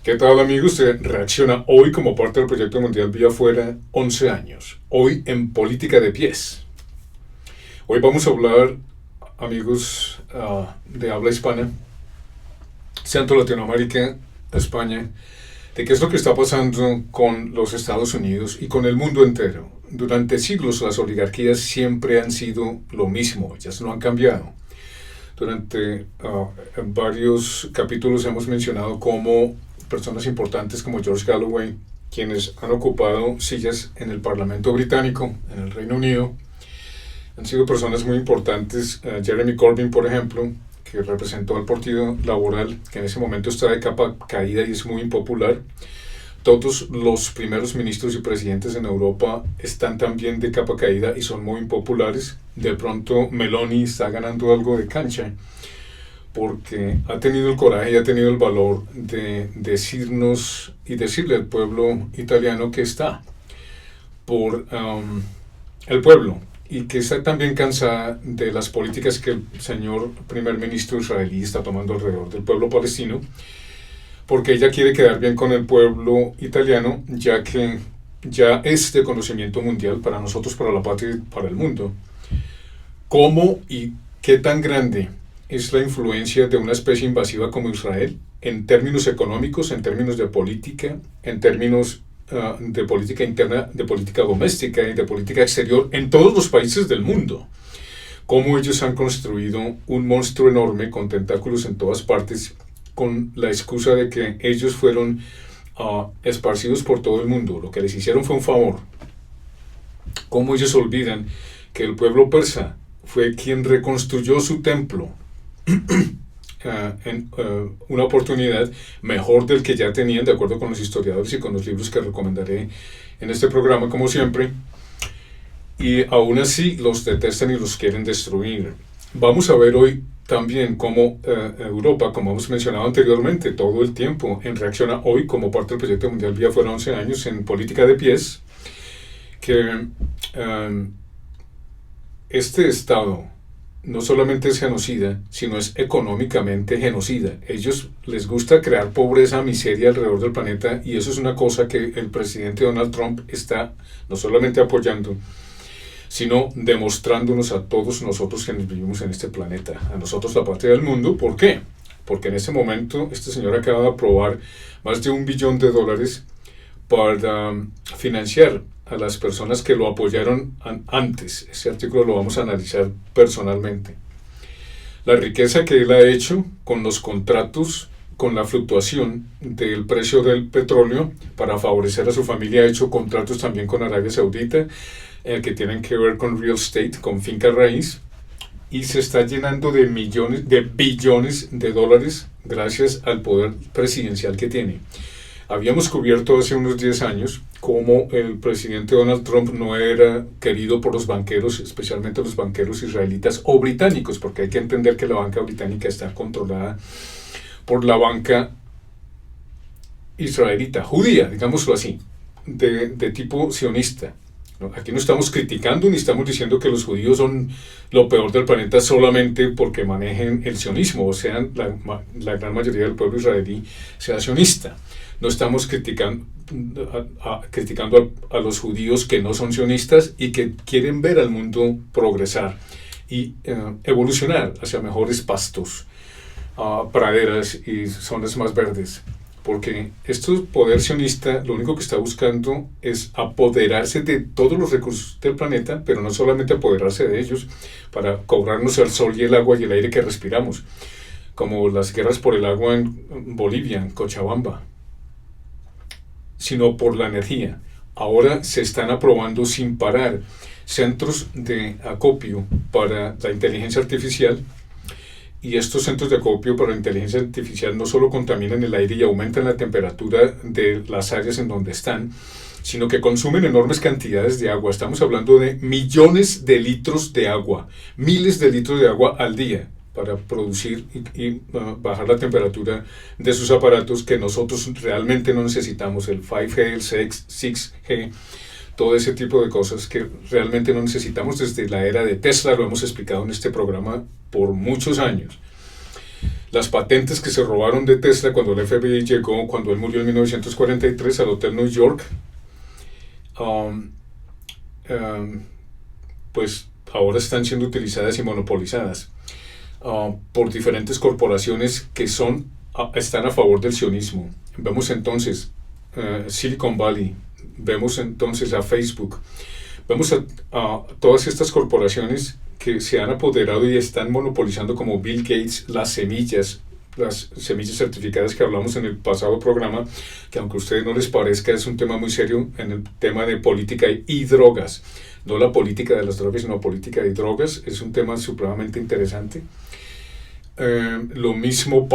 ¿Qué tal, amigos? Se reacciona hoy como parte del proyecto mundial Vía Fuera 11 años. Hoy en Política de Pies. Hoy vamos a hablar, amigos, de habla hispana, Centro Latinoamérica, España, de qué es lo que está pasando con los Estados Unidos y con el mundo entero. Durante siglos las oligarquías siempre han sido lo mismo, ellas no han cambiado. Durante varios capítulos hemos mencionado cómo personas importantes como George Galloway, quienes han ocupado sillas en el Parlamento británico, en el Reino Unido, han sido personas muy importantes. Jeremy Corbyn, por ejemplo, que representó al Partido Laboral, que en ese momento está de capa caída y es muy impopular. Todos los primeros ministros y presidentes en Europa están también de capa caída y son muy impopulares. De pronto Meloni está ganando algo de cancha porque ha tenido el coraje y ha tenido el valor de decirnos y decirle al pueblo italiano que está por el pueblo y que está también cansada de las políticas que el señor primer ministro israelí está tomando alrededor del pueblo palestino, porque ella quiere quedar bien con el pueblo italiano, ya que ya es de conocimiento mundial para nosotros, para la patria y para el mundo. ¿Cómo y qué tan grande es la influencia de una especie invasiva como Israel en términos económicos, en términos de política, en términos de política interna, de política doméstica y de política exterior en todos los países del mundo? Cómo ellos han construido un monstruo enorme con tentáculos en todas partes, con la excusa de que ellos fueron esparcidos por todo el mundo. Lo que les hicieron fue un favor. Cómo ellos olvidan que el pueblo persa fue quien reconstruyó su templo en una oportunidad mejor del que ya tenían, de acuerdo con los historiadores y con los libros que recomendaré en este programa, como siempre, y aún así los detestan y los quieren destruir. Vamos a ver hoy también cómo Europa, como hemos mencionado anteriormente, todo el tiempo en reacciona hoy como parte del proyecto mundial Vía Fuera 11 años en Política de Pies, que este Estado no solamente es genocida, sino es económicamente genocida. Ellos les gusta crear pobreza, miseria alrededor del planeta, y eso es una cosa que el presidente Donald Trump está no solamente apoyando, sino demostrándonos a todos nosotros que vivimos en este planeta, a nosotros la patria del mundo. ¿Por qué? Porque en este momento este señor acaba de aprobar más de $1 billón para financiar a las personas que lo apoyaron antes. Ese artículo lo vamos a analizar personalmente. La riqueza que él ha hecho con los contratos, con la fluctuación del precio del petróleo para favorecer a su familia, ha hecho contratos también con Arabia Saudita, que tienen que ver con real estate, con finca raíz, y se está llenando de millones, de billones de dólares gracias al poder presidencial que tiene. Habíamos cubierto hace unos 10 años cómo el presidente Donald Trump no era querido por los banqueros, especialmente los banqueros israelitas o británicos, porque hay que entender que la banca británica está controlada por la banca israelita, judía, digámoslo así, de tipo sionista. Aquí no estamos criticando ni estamos diciendo que los judíos son lo peor del planeta solamente porque manejen el sionismo, o sea, la gran mayoría del pueblo israelí sea sionista. No estamos criticando a los judíos que no son sionistas y que quieren ver al mundo progresar y evolucionar hacia mejores pastos, praderas y zonas más verdes. Porque este poder sionista lo único que está buscando es apoderarse de todos los recursos del planeta, pero no solamente apoderarse de ellos para cobrarnos el sol y el agua y el aire que respiramos, como las guerras por el agua en Bolivia, en Cochabamba, sino por la energía. Ahora se están aprobando sin parar centros de acopio para la inteligencia artificial. Y estos centros de acopio para la inteligencia artificial no solo contaminan el aire y aumentan la temperatura de las áreas en donde están, sino que consumen enormes cantidades de agua. Estamos hablando de millones de litros de agua, miles de litros de agua al día para producir y bajar la temperatura de sus aparatos que nosotros realmente no necesitamos, el 5G, el 6G, todo ese tipo de cosas que realmente no necesitamos desde la era de Tesla. Lo hemos explicado en este programa por muchos años. las patentes que se robaron de Tesla cuando el FBI llegó, cuando él murió en 1943 al Hotel New York, um, pues ahora están siendo utilizadas y monopolizadas por diferentes corporaciones que están a favor del sionismo. Vemos entonces Silicon Valley, vemos entonces a Facebook, vemos a todas estas corporaciones que se han apoderado y están monopolizando, como Bill Gates, las semillas certificadas que hablamos en el pasado programa, que aunque a ustedes no les parezca es un tema muy serio en el tema de política y drogas, no la política de las drogas, sino política de drogas, es un tema supremamente interesante. Lo mismo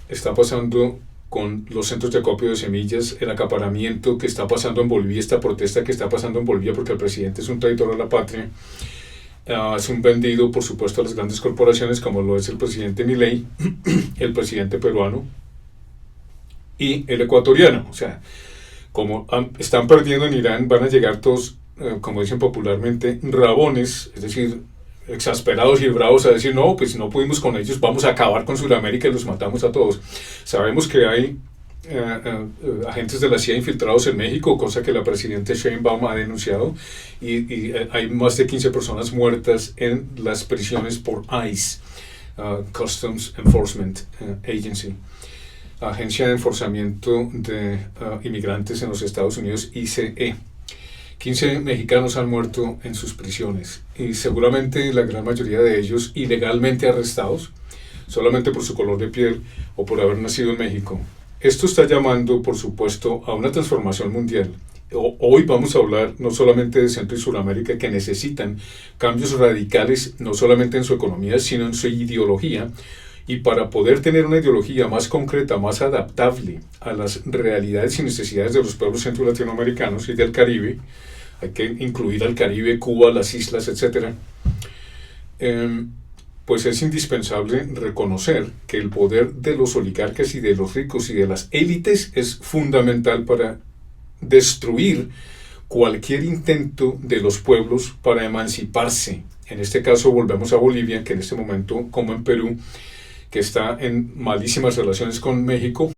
está pasando con los centros de acopio de semillas, el acaparamiento que está pasando en Bolivia, esta protesta que está pasando en Bolivia porque el presidente es un traidor a la patria, es un vendido, por supuesto, a las grandes corporaciones, como lo es el presidente Milei, el presidente peruano y el ecuatoriano. O sea, como están perdiendo en Irán, van a llegar todos, como dicen popularmente, rabones, es decir, exasperados y bravos a decir, no, pues no pudimos con ellos, vamos a acabar con Sudamérica y los matamos a todos. Sabemos que hay agentes de la CIA infiltrados en México, cosa que la presidenta Sheinbaum ha denunciado, y hay más de 15 personas muertas en las prisiones por ICE, Customs Enforcement Agency, Agencia de Enforzamiento de Inmigrantes en los Estados Unidos, ICE. 15 mexicanos han muerto en sus prisiones y seguramente la gran mayoría de ellos ilegalmente arrestados, solamente por su color de piel o por haber nacido en México. Esto está llamando, por supuesto, a una transformación mundial. Hoy vamos a hablar no solamente de Centro y Suramérica, que necesitan cambios radicales, no solamente en su economía, sino en su ideología. Y para poder tener una ideología más concreta, más adaptable a las realidades y necesidades de los pueblos centro-latinoamericanos y del Caribe, hay que incluir al Caribe, Cuba, las islas, etc., pues es indispensable reconocer que el poder de los oligarcas y de los ricos y de las élites es fundamental para destruir cualquier intento de los pueblos para emanciparse. En este caso volvemos a Bolivia, que en este momento, como en Perú, que está en malísimas relaciones con México.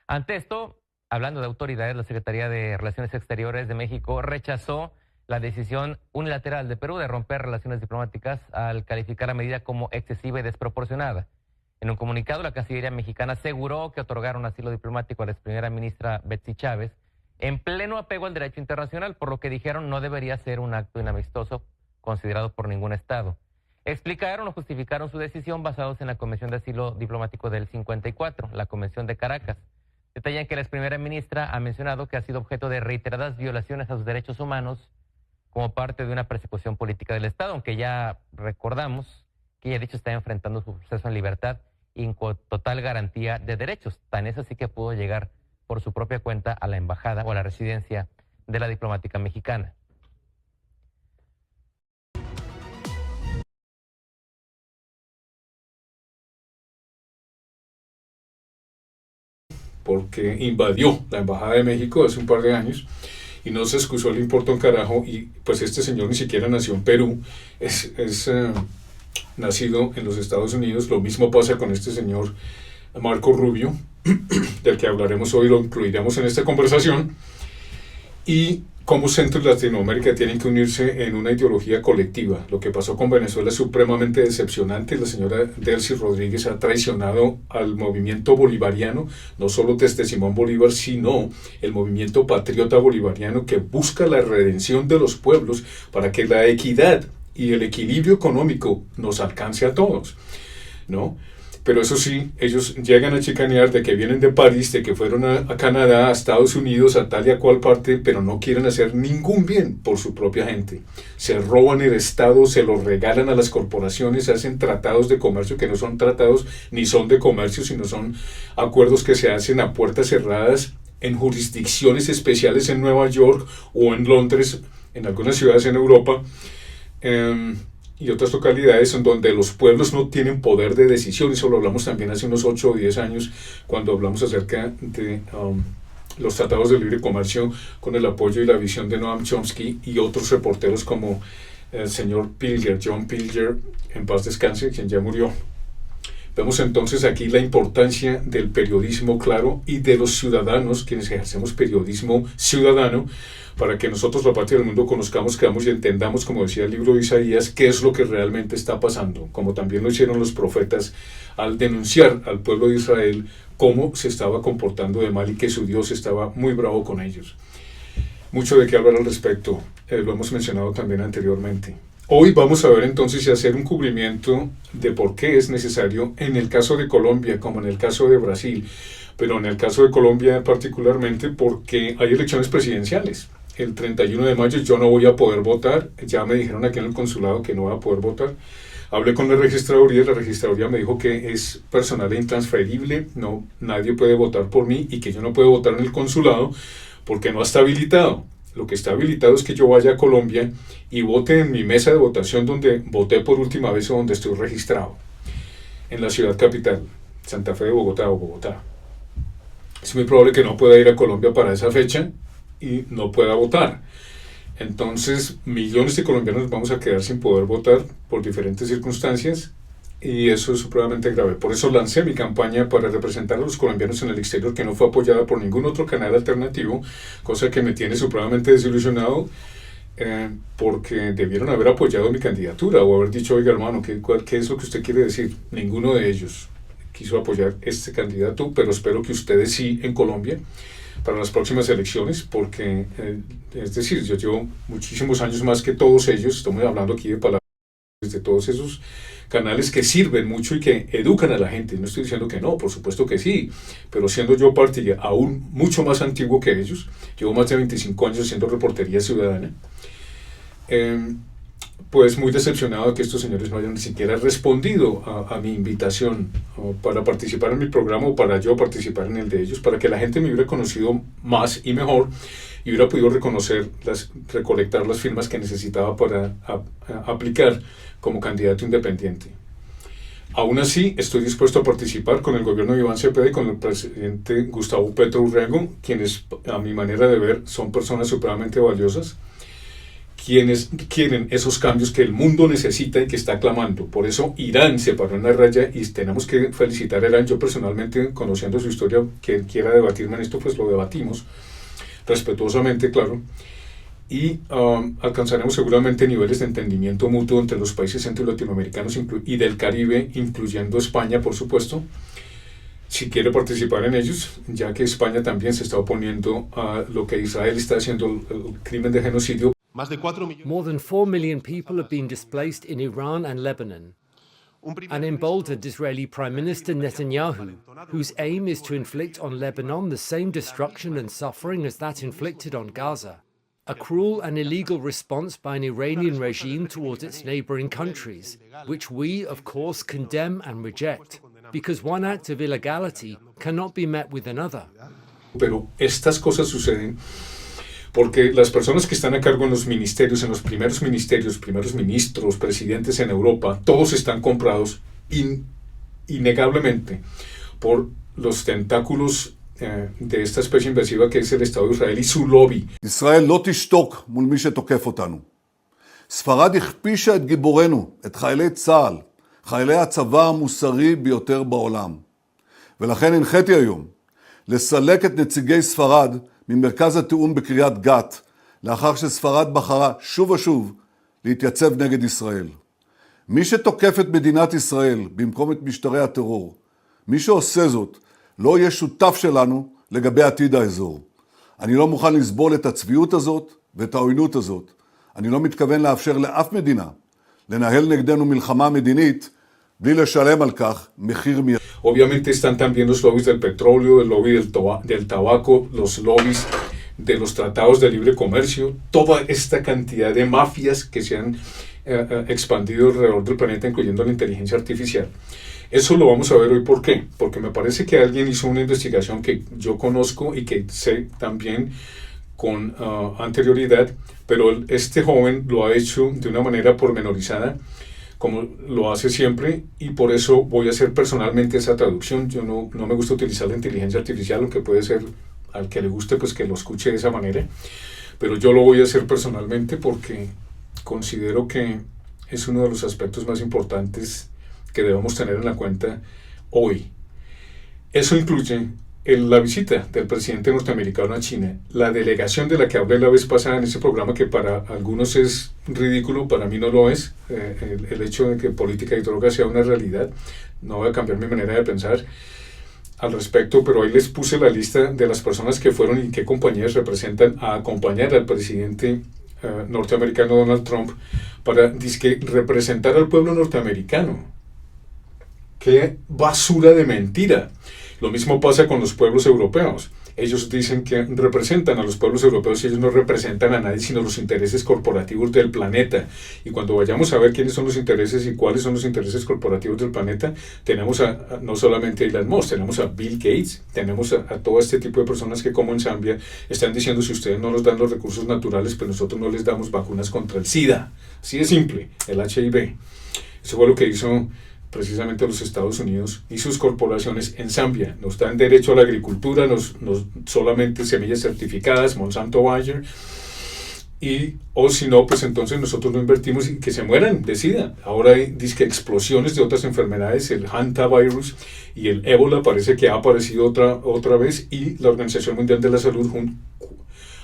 Ante esto, hablando de autoridades, la Secretaría de Relaciones Exteriores de México rechazó la decisión unilateral de Perú de romper relaciones diplomáticas al calificar la medida como excesiva y desproporcionada. En un comunicado, la Cancillería mexicana aseguró que otorgaron asilo diplomático a la ex primera ministra Betsy Chávez en pleno apego al derecho internacional, por lo que dijeron no debería ser un acto inamistoso considerado por ningún Estado. Explicaron o justificaron su decisión basados en la Convención de Asilo Diplomático del 54, la Convención de Caracas. Detallan que la ex primera ministra ha mencionado que ha sido objeto de reiteradas violaciones a sus derechos humanos como parte de una persecución política del Estado, aunque ya recordamos que ella, de hecho, está enfrentando su proceso en libertad y con total garantía de derechos. Tan es así que pudo llegar por su propia cuenta a la embajada o a la residencia de la diplomática mexicana. Porque invadió la Embajada de México hace un par de años y no se excusó, le importa un carajo, y pues este señor ni siquiera nació en Perú, es nacido en los Estados Unidos. Lo mismo pasa con este señor Marco Rubio, del que hablaremos hoy, lo incluiremos en esta conversación, y cómo Centro y Latinoamérica tienen que unirse en una ideología colectiva. Lo que pasó con Venezuela es supremamente decepcionante. La señora Delcy Rodríguez ha traicionado al movimiento bolivariano, no solo desde Simón Bolívar, sino el movimiento patriota bolivariano que busca la redención de los pueblos para que la equidad y el equilibrio económico nos alcance a todos, ¿no? Pero eso sí, ellos llegan a chicanear de que vienen de París, de que fueron a Canadá, a Estados Unidos, a tal y a cual parte, pero no quieren hacer ningún bien por su propia gente. Se roban el Estado, se lo regalan a las corporaciones, hacen tratados de comercio que no son tratados ni son de comercio, sino son acuerdos que se hacen a puertas cerradas en jurisdicciones especiales en Nueva York o en Londres, en algunas ciudades en Europa, y otras localidades en donde los pueblos no tienen poder de decisión. Eso lo hablamos también hace unos 8 o 10 años cuando hablamos acerca de los tratados de libre comercio con el apoyo y la visión de Noam Chomsky y otros reporteros como el señor Pilger, John Pilger, en paz descanse, quien ya murió. Vemos entonces aquí la importancia del periodismo claro y de los ciudadanos, quienes ejercemos periodismo ciudadano, para que nosotros, la parte del mundo, conozcamos, creamos y entendamos, como decía el libro de Isaías, qué es lo que realmente está pasando, como también lo hicieron los profetas al denunciar al pueblo de Israel cómo se estaba comportando de mal y que su Dios estaba muy bravo con ellos. Mucho de qué hablar al respecto, lo hemos mencionado también anteriormente. Hoy vamos a ver entonces y hacer un cubrimiento de por qué es necesario en el caso de Colombia como en el caso de Brasil, pero en el caso de Colombia particularmente porque hay elecciones presidenciales. El 31 de mayo yo no voy a poder votar, ya me dijeron aquí en el consulado que no voy a poder votar. Hablé con la registraduría me dijo que es personal e intransferible, no, nadie puede votar por mí y que yo no puedo votar en el consulado porque no está habilitado. Lo que está habilitado es que yo vaya a Colombia y vote en mi mesa de votación donde voté por última vez o donde estoy registrado, en la ciudad capital, Santa Fe de Bogotá o Bogotá. Es muy probable que no pueda ir a Colombia para esa fecha y no pueda votar. Entonces, millones de colombianos vamos a quedar sin poder votar por diferentes circunstancias y eso es supremamente grave. Por eso lancé mi campaña para representar a los colombianos en el exterior, que no fue apoyada por ningún otro canal alternativo, cosa que me tiene supremamente desilusionado, porque debieron haber apoyado mi candidatura o haber dicho, oiga hermano, ¿qué es lo que usted quiere decir? Ninguno de ellos quiso apoyar este candidato, pero espero que ustedes sí en Colombia para las próximas elecciones, porque es decir, yo llevo muchísimos años más que todos ellos, estamos hablando aquí de palabras de todos esos canales que sirven mucho y que educan a la gente. No estoy diciendo que no, por supuesto que sí, pero siendo yo parte aún mucho más antiguo que ellos, llevo más de 25 años haciendo reportería ciudadana, pues muy decepcionado de que estos señores no hayan ni siquiera respondido a mi invitación para participar en mi programa o para yo participar en el de ellos, para que la gente me hubiera conocido más y mejor y hubiera podido recolectar las firmas que necesitaba para aplicar como candidato independiente. Aún así, estoy dispuesto a participar con el gobierno de Iván Cepeda y con el presidente Gustavo Petro Urrego, quienes, a mi manera de ver, son personas supremamente valiosas, quienes quieren esos cambios que el mundo necesita y que está clamando. Por eso Irán se paró en la raya y tenemos que felicitar a Irán. Yo personalmente, conociendo su historia, quien quiera debatirme en esto, pues lo debatimos, respetuosamente, claro, y alcanzaremos seguramente niveles de entendimiento mutuo entre los países centro-latinoamericanos y del Caribe, incluyendo España, por supuesto, si quiere participar en ellos, ya que España también se está oponiendo a lo que Israel está haciendo, el crimen de genocidio. More than 4 million people have been displaced in Iran and Lebanon. An emboldened Israeli Prime Minister Netanyahu, whose aim is to inflict on Lebanon the same destruction and suffering as that inflicted on Gaza. A cruel and illegal response by an Iranian regime towards its neighboring countries, which we, of course, condemn and reject, because one act of illegality cannot be met with another. Pero estas cosas suceden porque las personas que están a cargo en los ministerios, en los primeros ministerios, primeros ministros, presidentes en Europa, todos están comprados innegablemente por los tentáculos de esta especie invasiva que es el Estado de Israel y su lobby. ישראל לא תשתוק מול מי שתוקף אותנו. ספרד הכפישה את גיבורנו, את חיילי צה"ל, חיילי הצבא המוסרי ביותר בעולם. ולכן הנחיתי היום לסלק את נציגי ספרד ממרכז התיאום בקריית גת, לאחר שספרד בחרה שוב ושוב להתייצב נגד ישראל. מי שתוקף את מדינת ישראל במקום את משטרי הטרור, מי שעושה זאת, לא יהיה שותף שלנו לגבי עתיד האזור. אני לא מוכן לסבול את הצביעות הזאת ואת העוינות הזאת. אני לא מתכוון לאפשר לאף מדינה לנהל נגדנו מלחמה מדינית בלי לשלם על כך מחיר מיידי. Obviamente están también los lobbies del petróleo, el lobby del tabaco, los lobbies de los tratados de libre comercio, toda esta cantidad de mafias que se han expandido alrededor del planeta, incluyendo la inteligencia artificial. Eso lo vamos a ver hoy. ¿Por qué? Porque me parece que alguien hizo una investigación que yo conozco y que sé también con anterioridad, pero este joven lo ha hecho de una manera pormenorizada, como lo hace siempre, y por eso voy a hacer personalmente esa traducción. Yo no me gusta utilizar la inteligencia artificial, aunque puede ser al que le guste, pues que lo escuche de esa manera, pero yo lo voy a hacer personalmente porque considero que es uno de los aspectos más importantes que debemos tener en la cuenta hoy. Eso incluye la visita del presidente norteamericano a China, la delegación de la que hablé la vez pasada en ese programa, que para algunos es ridículo, para mí no lo es, el hecho de que política y droga sea una realidad. No voy a cambiar mi manera de pensar al respecto, pero ahí les puse la lista de las personas que fueron y qué compañías representan a acompañar al presidente norteamericano Donald Trump para representar al pueblo norteamericano. ¡Qué basura de mentira! Lo mismo pasa con los pueblos europeos. Ellos dicen que representan a los pueblos europeos y ellos no representan a nadie sino los intereses corporativos del planeta. Y cuando vayamos a ver quiénes son los intereses y cuáles son los intereses corporativos del planeta, tenemos no solamente a Elon Musk, tenemos a Bill Gates, tenemos a todo este tipo de personas que, como en Zambia, están diciendo: si ustedes no nos dan los recursos naturales, pues nosotros no les damos vacunas contra el SIDA. Así de simple, el HIV. Eso fue lo que hizo precisamente los Estados Unidos y sus corporaciones en Zambia. Nos dan derecho a la agricultura, solamente semillas certificadas, Monsanto Bayer, o si no, pues entonces nosotros no invertimos y que se mueran de SIDA. Ahora hay explosiones de otras enfermedades, el hantavirus y el ébola parece que ha aparecido otra vez, y la Organización Mundial de la Salud,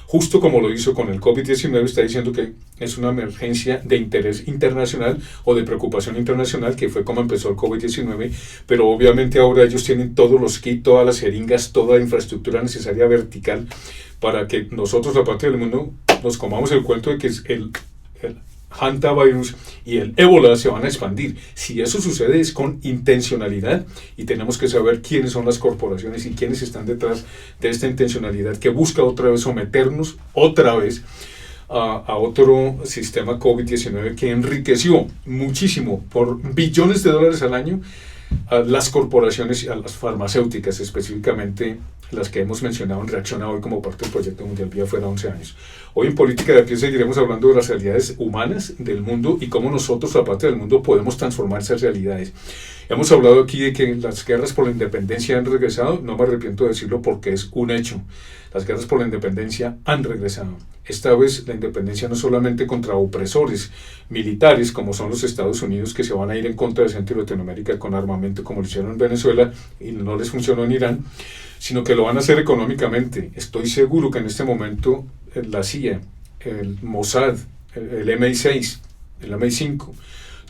justo como lo hizo con el COVID-19, está diciendo que es una emergencia de interés internacional o de preocupación internacional, que fue como empezó el COVID-19, pero obviamente ahora ellos tienen todos los kits, todas las jeringas, toda la infraestructura necesaria vertical para que nosotros, la parte del mundo, nos comamos el cuento de que el hantavirus y el ébola se van a expandir. Si eso sucede es con intencionalidad, y tenemos que saber quiénes son las corporaciones y quiénes están detrás de esta intencionalidad que busca otra vez someternos otra vez a otro sistema COVID-19 que enriqueció muchísimo por billones de dólares al año a las corporaciones y a las farmacéuticas, específicamente las que hemos mencionado en Reacción a Hoy como parte del Proyecto Mundial Vía Fuera 11 años. Hoy en Política de Pie seguiremos hablando de las realidades humanas del mundo y cómo nosotros, la parte del mundo, podemos transformar esas realidades. Hemos hablado aquí de que las guerras por la independencia han regresado. No me arrepiento de decirlo porque es un hecho. Las guerras por la independencia han regresado. Esta vez la independencia no solamente contra opresores militares como son los Estados Unidos, que se van a ir en contra de Centro y Latinoamérica con armamento como lo hicieron en Venezuela y no les funcionó en Irán, sino que lo van a hacer económicamente. Estoy seguro que en este momento la CIA, el Mossad, el MI6, el MI5,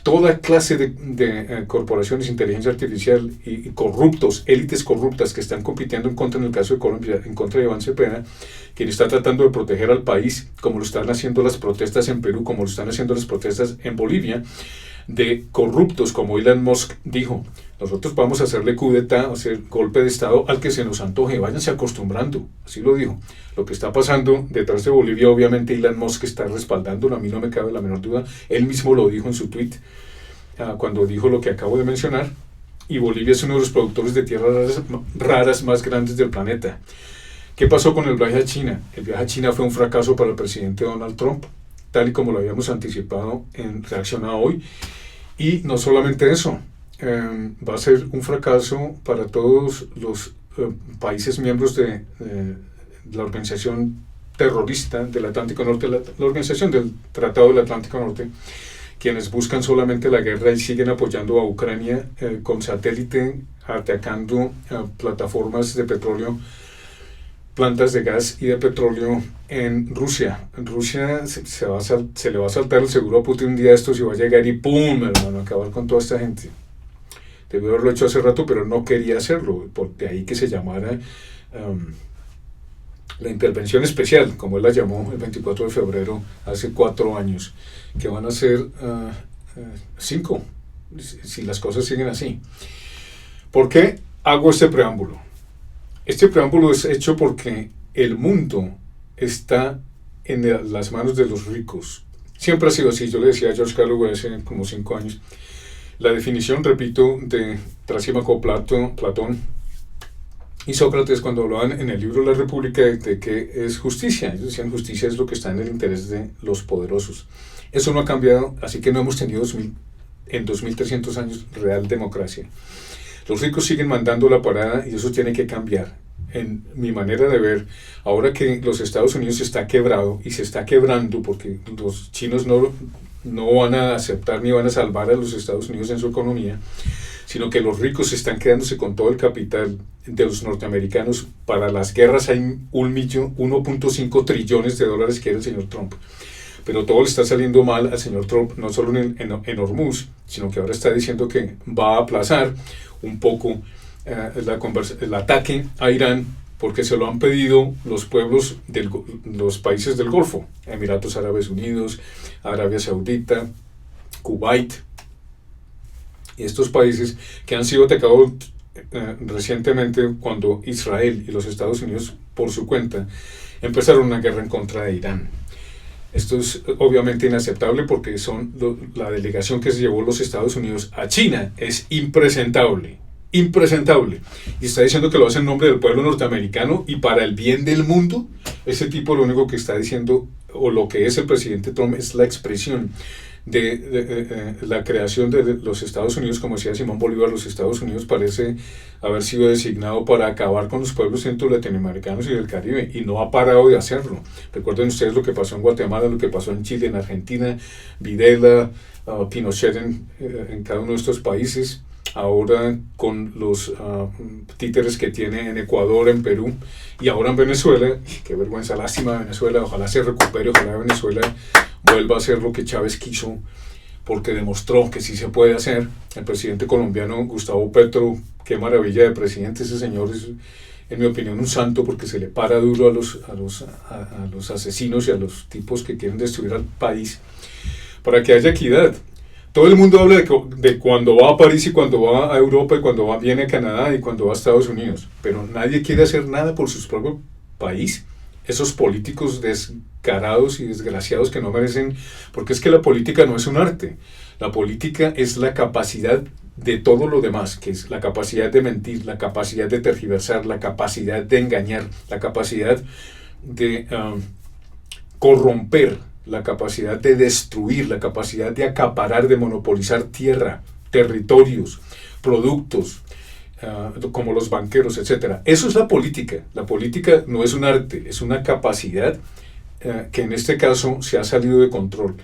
toda clase de corporaciones de inteligencia artificial y corruptos, élites corruptas que están compitiendo en contra, en el caso de Colombia, en contra de Iván Cepeda, quien está tratando de proteger al país, como lo están haciendo las protestas en Perú, como lo están haciendo las protestas en Bolivia, de corruptos, como Elon Musk dijo: nosotros vamos a hacerle coup d'etat, hacer golpe de estado al que se nos antoje, váyanse acostumbrando. Así lo dijo. Lo que está pasando detrás de Bolivia, obviamente Elon Musk está respaldándolo, a mí no me cabe la menor duda. Él mismo lo dijo en su tweet cuando dijo lo que acabo de mencionar, y Bolivia es uno de los productores de tierras raras más grandes del planeta. ¿Qué pasó con el viaje a China? El viaje a China fue un fracaso para el presidente Donald Trump, tal y como lo habíamos anticipado en Reacción a Hoy. Y no solamente eso, va a ser un fracaso para todos los países miembros de la organización terrorista del Atlántico Norte, la organización del Tratado del Atlántico Norte, quienes buscan solamente la guerra y siguen apoyando a Ucrania con satélite, atacando plataformas de petróleo, plantas de gas y de petróleo en Rusia. En Rusia se le va a saltar el seguro a Putin un día de estos y va a llegar y ¡pum!, hermano, acabar con toda esta gente. Debió haberlo hecho hace rato, pero no quería hacerlo, de ahí que se llamara la intervención especial, como él la llamó el 24 de febrero, hace 4 años, que van a ser 5, si las cosas siguen así. ¿Por qué hago este preámbulo? Este preámbulo es hecho porque el mundo está en las manos de los ricos. Siempre ha sido así. Yo le decía a George Galloway hace como 5 años, la definición, repito, de Trasímaco, Platón y Sócrates, cuando hablaban en el libro La República de que es justicia. Ellos decían: justicia es lo que está en el interés de los poderosos. Eso no ha cambiado, así que no hemos tenido en 2300 años real democracia. Los ricos siguen mandando la parada y eso tiene que cambiar. en mi manera de ver, ahora que los Estados Unidos está quebrado y se está quebrando porque los chinos no van a aceptar ni van a salvar a los Estados Unidos en su economía, sino que los ricos están quedándose con todo el capital de los norteamericanos. Para las guerras hay 1.5 trillones de dólares que quiere el señor Trump. Pero todo le está saliendo mal al señor Trump, no solo en Hormuz, sino que ahora está diciendo que va a aplazar un poco el ataque a Irán, porque se lo han pedido los pueblos de los países del Golfo, Emiratos Árabes Unidos, Arabia Saudita, Kuwait, y estos países que han sido atacados recientemente cuando Israel y los Estados Unidos, por su cuenta, empezaron una guerra en contra de Irán. Esto es obviamente inaceptable porque la delegación que se llevó los Estados Unidos a China es impresentable. Y está diciendo que lo hace en nombre del pueblo norteamericano y para el bien del mundo. Ese tipo lo único que está diciendo, o lo que es el presidente Trump, es la expresión de la creación de los Estados Unidos. Como decía Simón Bolívar, los Estados Unidos parece haber sido designado para acabar con los pueblos centro latinoamericanos y del Caribe, y no ha parado de hacerlo. Recuerden ustedes lo que pasó en Guatemala, lo que pasó en Chile, en Argentina, Videla, Pinochet en cada uno de estos países. Ahora con los títeres que tiene en Ecuador, en Perú y ahora en Venezuela. Qué vergüenza, lástima de Venezuela, ojalá se recupere, ojalá Venezuela vuelva a hacer lo que Chávez quiso, porque demostró que sí se puede hacer. El presidente colombiano Gustavo Petro, qué maravilla de presidente, ese señor es, en mi opinión, un santo, porque se le para duro a los asesinos y a los tipos que quieren destruir al país, para que haya equidad. Todo el mundo habla de cuando va a París y cuando va a Europa y cuando viene a Canadá y cuando va a Estados Unidos, pero nadie quiere hacer nada por su propio país. Esos políticos descarados y desgraciados que no merecen, porque es que la política no es un arte. La política es la capacidad de todo lo demás, que es la capacidad de mentir, la capacidad de tergiversar, la capacidad de engañar, la capacidad de corromper, la capacidad de destruir, la capacidad de acaparar, de monopolizar tierra, territorios, productos, como los banqueros, etc. Eso es la política. La política no es un arte, es una capacidad que en este caso se ha salido de control.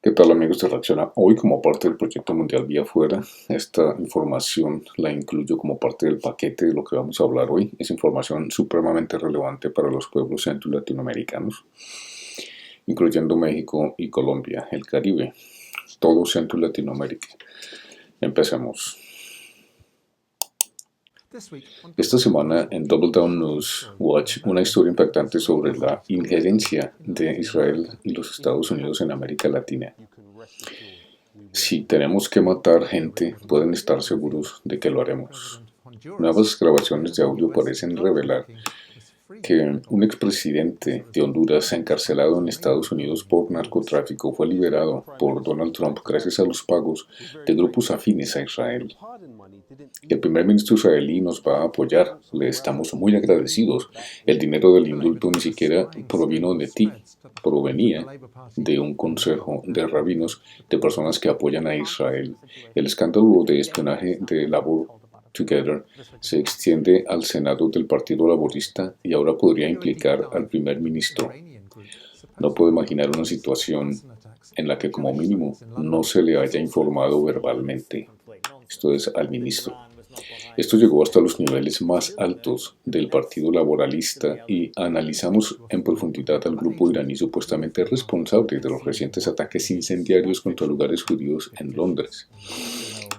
¿Qué tal, amigos de Reacciona? Hoy, como parte del proyecto Mundial Vía Fuera, esta información la incluyo como parte del paquete de lo que vamos a hablar hoy. Es información supremamente relevante para los pueblos centro y latinoamericanos, incluyendo México y Colombia, el Caribe, todo Centro y Latinoamérica. Empecemos. Esta semana en Double Down News Watch, una historia impactante sobre la injerencia de Israel y los Estados Unidos en América Latina. Si tenemos que matar gente, pueden estar seguros de que lo haremos. Nuevas grabaciones de audio parecen revelar que un expresidente de Honduras encarcelado en Estados Unidos por narcotráfico fue liberado por Donald Trump gracias a los pagos de grupos afines a Israel. El primer ministro israelí nos va a apoyar, le estamos muy agradecidos. El dinero del indulto ni siquiera provenía de un consejo de rabinos, de personas que apoyan a Israel. El escándalo de espionaje de Labor Together se extiende al Senado del Partido Laborista y ahora podría implicar al primer ministro. No puedo imaginar una situación en la que como mínimo no se le haya informado verbalmente. Esto es al ministro. Esto llegó hasta los niveles más altos del Partido Laboralista y analizamos en profundidad al grupo iraní supuestamente responsable de los recientes ataques incendiarios contra lugares judíos en Londres.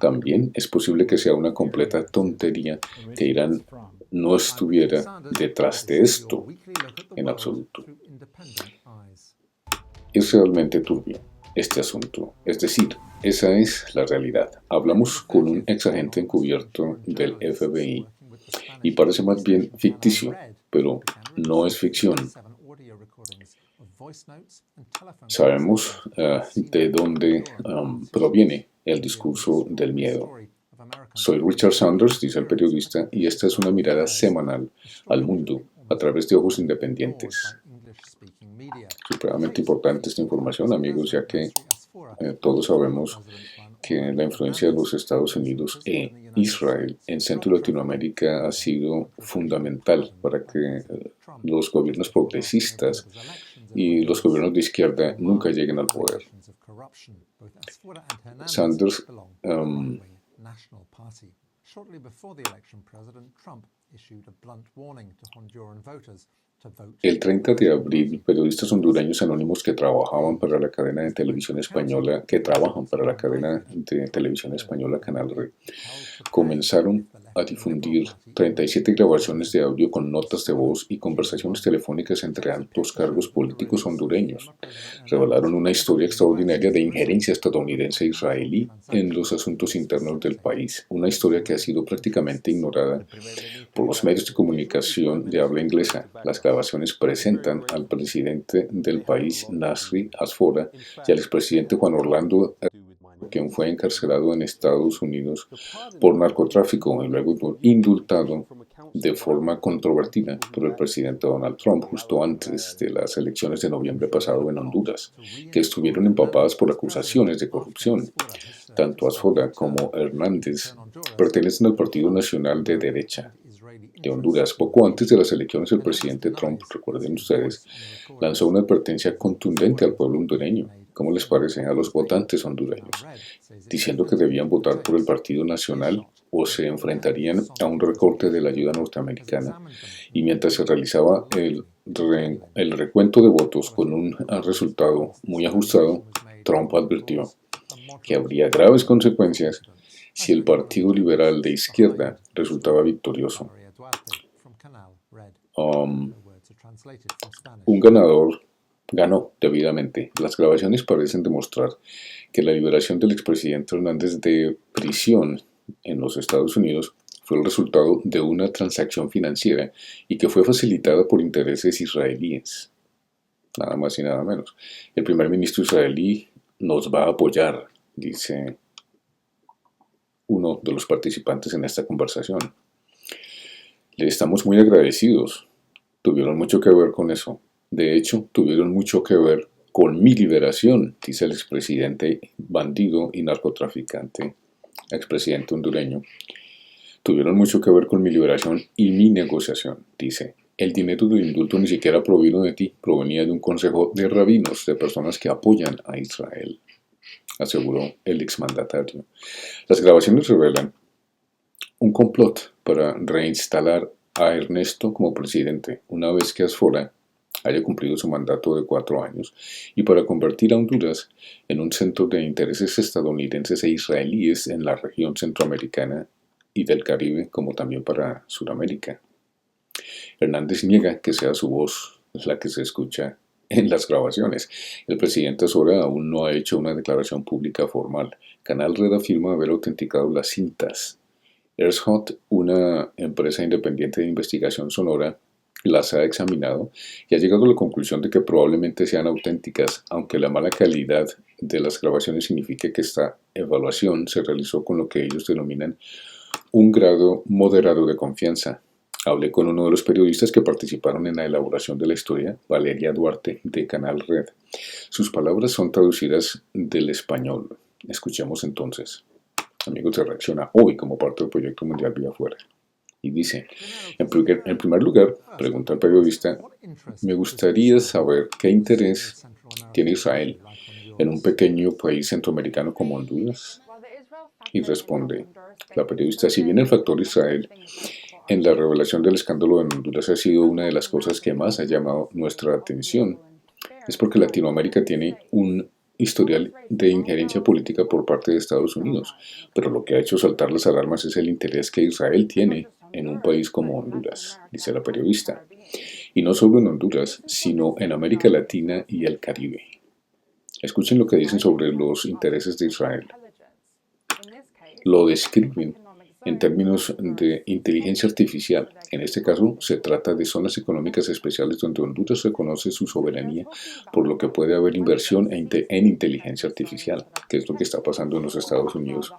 También es posible que sea una completa tontería que Irán no estuviera detrás de esto en absoluto. Es realmente turbio este asunto, es decir, esa es la realidad. Hablamos con un exagente encubierto del FBI y parece más bien ficticio, pero no es ficción. Sabemos de dónde proviene el discurso del miedo. Soy Richard Sanders, dice el periodista, y esta es una mirada semanal al mundo a través de ojos independientes. Supremamente importante esta información, amigos, ya que todos sabemos que la influencia de los Estados Unidos e Israel en Centro y Latinoamérica ha sido fundamental para que los gobiernos progresistas y los gobiernos de izquierda nunca lleguen al poder. Sanders el 30 de abril, periodistas hondureños anónimos que trabajan para la cadena de televisión española Canal Red, comenzaron a difundir 37 grabaciones de audio con notas de voz y conversaciones telefónicas entre altos cargos políticos hondureños. Revelaron una historia extraordinaria de injerencia estadounidense e israelí en los asuntos internos del país, una historia que ha sido prácticamente ignorada por los medios de comunicación de habla inglesa. Las grabaciones presentan al presidente del país, Nasri Asfora, y al expresidente Juan Orlando, quien fue encarcelado en Estados Unidos por narcotráfico y luego indultado de forma controvertida por el presidente Donald Trump justo antes de las elecciones de noviembre pasado en Honduras, que estuvieron empapadas por acusaciones de corrupción. Tanto Asfora como Hernández pertenecen al Partido Nacional de Derecha de Honduras. Poco antes de las elecciones, el presidente Trump, recuerden ustedes, lanzó una advertencia contundente al pueblo hondureño. ¿Cómo les parece? A los votantes hondureños, diciendo que debían votar por el Partido Nacional o se enfrentarían a un recorte de la ayuda norteamericana. Y mientras se realizaba el recuento de votos con un resultado muy ajustado, Trump advirtió que habría graves consecuencias si el Partido Liberal de izquierda resultaba victorioso. Un ganador ganó debidamente. Las grabaciones parecen demostrar que la liberación del expresidente Hernández de prisión en los Estados Unidos fue el resultado de una transacción financiera y que fue facilitada por intereses israelíes. Nada más y nada menos. El primer ministro israelí nos va a apoyar, dice uno de los participantes en esta conversación. Le estamos muy agradecidos. Tuvieron mucho que ver con eso. De hecho, tuvieron mucho que ver con mi liberación, dice el expresidente bandido y narcotraficante, expresidente hondureño. Tuvieron mucho que ver con mi liberación y mi negociación, dice. El dinero del indulto ni siquiera provino de ti, provenía de un consejo de rabinos, de personas que apoyan a Israel, aseguró el exmandatario. Las grabaciones revelan un complot para reinstalar a Ernesto como presidente una vez que Asfora haya cumplido su mandato de 4 años y para convertir a Honduras en un centro de intereses estadounidenses e israelíes en la región centroamericana y del Caribe, como también para Sudamérica. Hernández niega que sea su voz la que se escucha en las grabaciones. El presidente Asfora aún no ha hecho una declaración pública formal. Canal Red afirma haber autenticado las cintas. Earshot, una empresa independiente de investigación sonora, las ha examinado y ha llegado a la conclusión de que probablemente sean auténticas, aunque la mala calidad de las grabaciones signifique que esta evaluación se realizó con lo que ellos denominan un grado moderado de confianza. Hablé con uno de los periodistas que participaron en la elaboración de la historia, Valeria Duarte, de Canal Red. Sus palabras son traducidas del español. Escuchemos entonces. Amigos de Reacciona hoy como parte del proyecto Mundial Vía Afuera. Y dice, en primer lugar, pregunta el periodista, me gustaría saber qué interés tiene Israel en un pequeño país centroamericano como Honduras. Y responde la periodista, si bien el factor Israel en la revelación del escándalo en Honduras ha sido una de las cosas que más ha llamado nuestra atención, es porque Latinoamérica tiene un historial de injerencia política por parte de Estados Unidos, pero lo que ha hecho saltar las alarmas es el interés que Israel tiene en un país como Honduras, dice la periodista. Y no solo en Honduras, sino en América Latina y el Caribe. Escuchen lo que dicen sobre los intereses de Israel. Lo describen en términos de inteligencia artificial. En este caso, se trata de zonas económicas especiales donde Honduras reconoce su soberanía, por lo que puede haber inversión en inteligencia artificial, que es lo que está pasando en los Estados Unidos,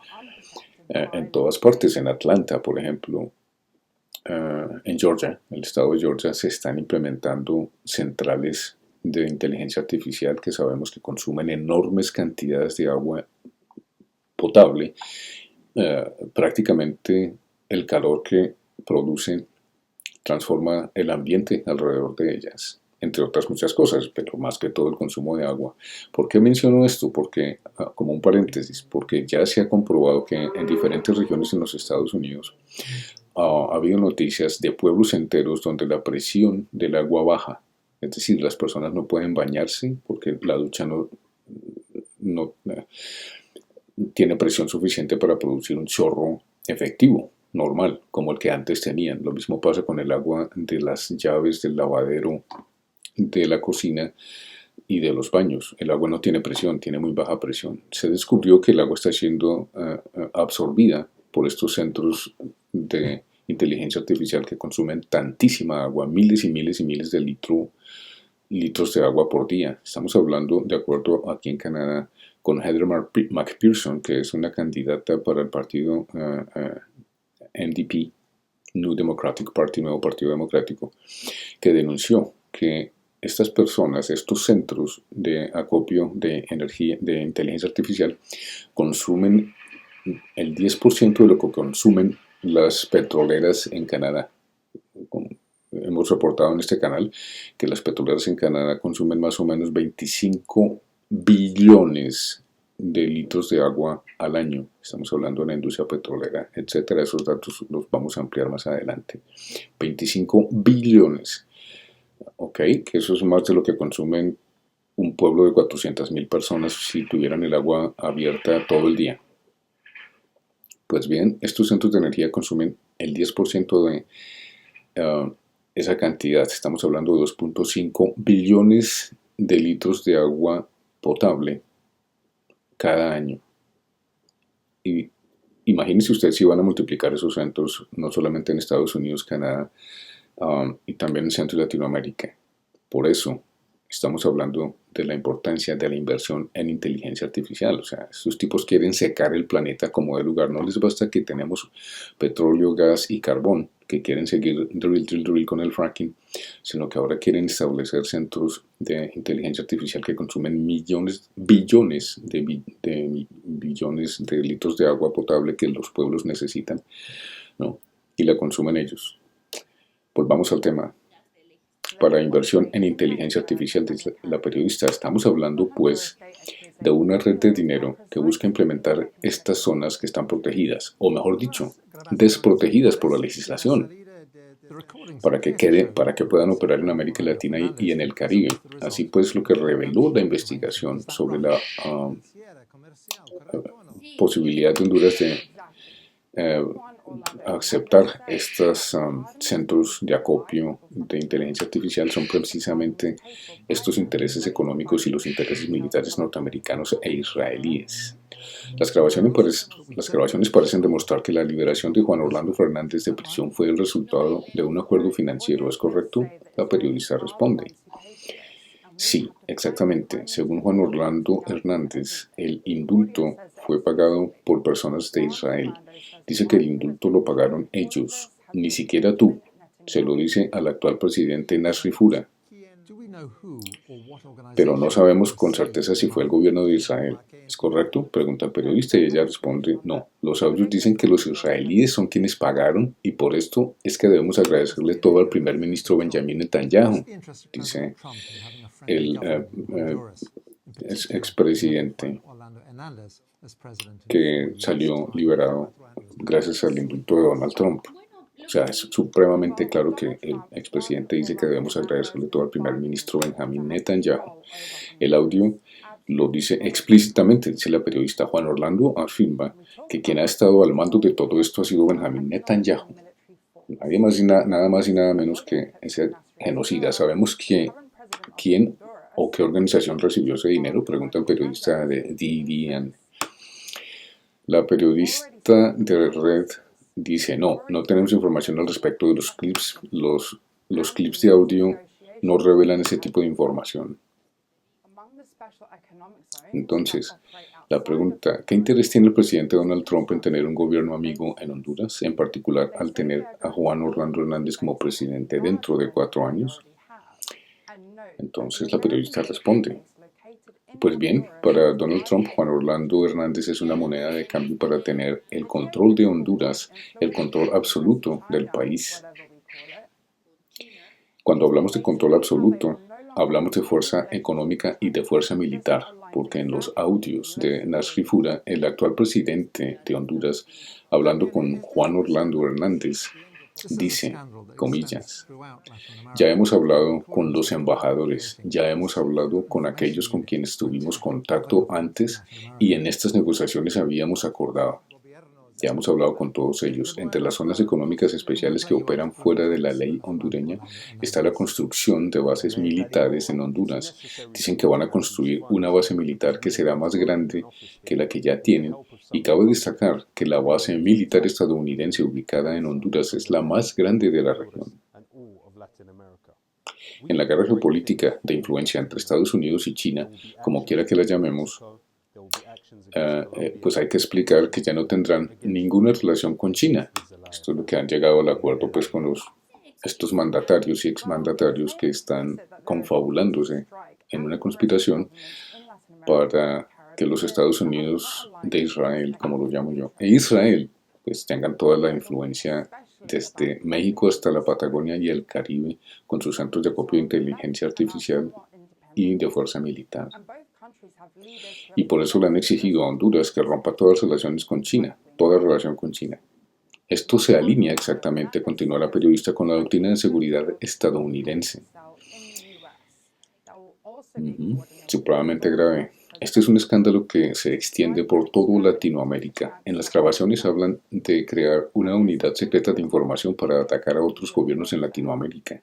en todas partes. En Atlanta, por ejemplo, en Georgia, en el estado de Georgia, se están implementando centrales de inteligencia artificial que sabemos que consumen enormes cantidades de agua potable, prácticamente el calor que producen transforma el ambiente alrededor de ellas, entre otras muchas cosas, pero más que todo el consumo de agua. ¿Por qué menciono esto? Porque, como un paréntesis, porque ya se ha comprobado que en diferentes regiones en los Estados Unidos ha habido noticias de pueblos enteros donde la presión del agua baja, es decir, las personas no pueden bañarse porque la ducha no tiene presión suficiente para producir un chorro efectivo, normal, como el que antes tenían. Lo mismo pasa con el agua de las llaves del lavadero, de la cocina y de los baños. El agua no tiene presión, tiene muy baja presión. Se descubrió que el agua está siendo absorbida por estos centros de inteligencia artificial que consumen tantísima agua, miles y miles y miles de litros de agua por día. Estamos hablando, de acuerdo aquí en Canadá, con Heather McPherson, que es una candidata para el partido NDP, New Democratic Party, Nuevo Partido Democrático, que denunció que estas personas, estos centros de acopio de energía, de inteligencia artificial, consumen el 10% de lo que consumen las petroleras en Canadá. Hemos reportado en este canal que las petroleras en Canadá consumen más o menos 25 billones de litros de agua al año. Estamos hablando de la industria petrolera, etcétera. Esos datos los vamos a ampliar más adelante. 25 billones. Ok, que eso es más de lo que consumen un pueblo de 400,000 personas si tuvieran el agua abierta todo el día. Pues bien, estos centros de energía consumen el 10% de esa cantidad. Estamos hablando de 2.5 billones de litros de agua potable cada año. Y imagínense ustedes si van a multiplicar esos centros, no solamente en Estados Unidos, Canadá, y también en Centro y Latinoamérica. Por eso estamos hablando de la importancia de la inversión en inteligencia artificial. O sea, estos tipos quieren secar el planeta como de lugar. No les basta que tenemos petróleo, gas y carbón, que quieren seguir drill con el fracking, sino que ahora quieren establecer centros de inteligencia artificial que consumen billones de litros de agua potable que los pueblos necesitan, ¿no? Y la consumen ellos. Volvamos al tema. Para inversión en inteligencia artificial, dice la periodista, estamos hablando pues de una red de dinero que busca implementar estas zonas que están protegidas, o mejor dicho, desprotegidas por la legislación, para que puedan operar en América Latina y en el Caribe. Así pues, lo que reveló la investigación sobre la posibilidad de Honduras de aceptar estos centros de acopio de inteligencia artificial son precisamente estos intereses económicos y los intereses militares norteamericanos e israelíes. Las grabaciones parecen demostrar que la liberación de Juan Orlando Fernández de prisión fue el resultado de un acuerdo financiero. ¿Es correcto? La periodista responde. Sí, exactamente. Según Juan Orlando Hernández, el indulto fue pagado por personas de Israel. Dice que el indulto lo pagaron ellos, ni siquiera tú. Se lo dice al actual presidente Nasri Fura. Pero no sabemos con certeza si fue el gobierno de Israel. ¿Es correcto?, pregunta el periodista y ella responde, no. Los audios dicen que los israelíes son quienes pagaron y por esto es que debemos agradecerle todo al primer ministro Benjamin Netanyahu, dice el expresidente que salió liberado gracias al indulto de Donald Trump. O sea, es supremamente claro que el expresidente dice que debemos agradecerle todo al primer ministro Benjamin Netanyahu. El audio lo dice explícitamente, dice la periodista. Juan Orlando afirma que quien ha estado al mando de todo esto ha sido Benjamin Netanyahu. Nada más y nada menos que ese genocida. ¿Sabemos quién o qué organización recibió ese dinero?, pregunta el periodista de DDN. La periodista de Red dice, no tenemos información al respecto de los clips. Los clips de audio no revelan ese tipo de información. Entonces, la pregunta, ¿qué interés tiene el presidente Donald Trump en tener un gobierno amigo en Honduras, en particular al tener a Juan Orlando Hernández como presidente dentro de 4 años? Entonces la periodista responde, Pues bien, para Donald Trump, Juan Orlando Hernández es una moneda de cambio para tener el control de Honduras, el control absoluto del país. Cuando hablamos de control absoluto, hablamos de fuerza económica y de fuerza militar, porque en los audios de Nasri Fura, el actual presidente de Honduras, hablando con Juan Orlando Hernández, dice, comillas, ya hemos hablado con los embajadores, ya hemos hablado con aquellos con quienes tuvimos contacto antes y en estas negociaciones habíamos acordado. Ya hemos hablado con todos ellos. Entre las zonas económicas especiales que operan fuera de la ley hondureña está la construcción de bases militares en Honduras. Dicen que van a construir una base militar que será más grande que la que ya tienen. Y cabe destacar que la base militar estadounidense ubicada en Honduras es la más grande de la región. En la guerra geopolítica de influencia entre Estados Unidos y China, como quiera que la llamemos, pues hay que explicar que ya no tendrán ninguna relación con China. Esto es lo que han llegado al acuerdo pues con estos mandatarios y exmandatarios que están confabulándose en una conspiración para que los Estados Unidos de Israel, como lo llamo yo, e Israel, pues tengan toda la influencia desde México hasta la Patagonia y el Caribe, con sus centros de acopio de inteligencia artificial y de fuerza militar. Y por eso le han exigido a Honduras que rompa todas las relaciones con China, toda relación con China. Esto se alinea exactamente, continúa la periodista, con la doctrina de seguridad estadounidense. Supremamente grave. Este es un escándalo que se extiende por toda Latinoamérica. En las grabaciones hablan de crear una unidad secreta de información para atacar a otros gobiernos en Latinoamérica.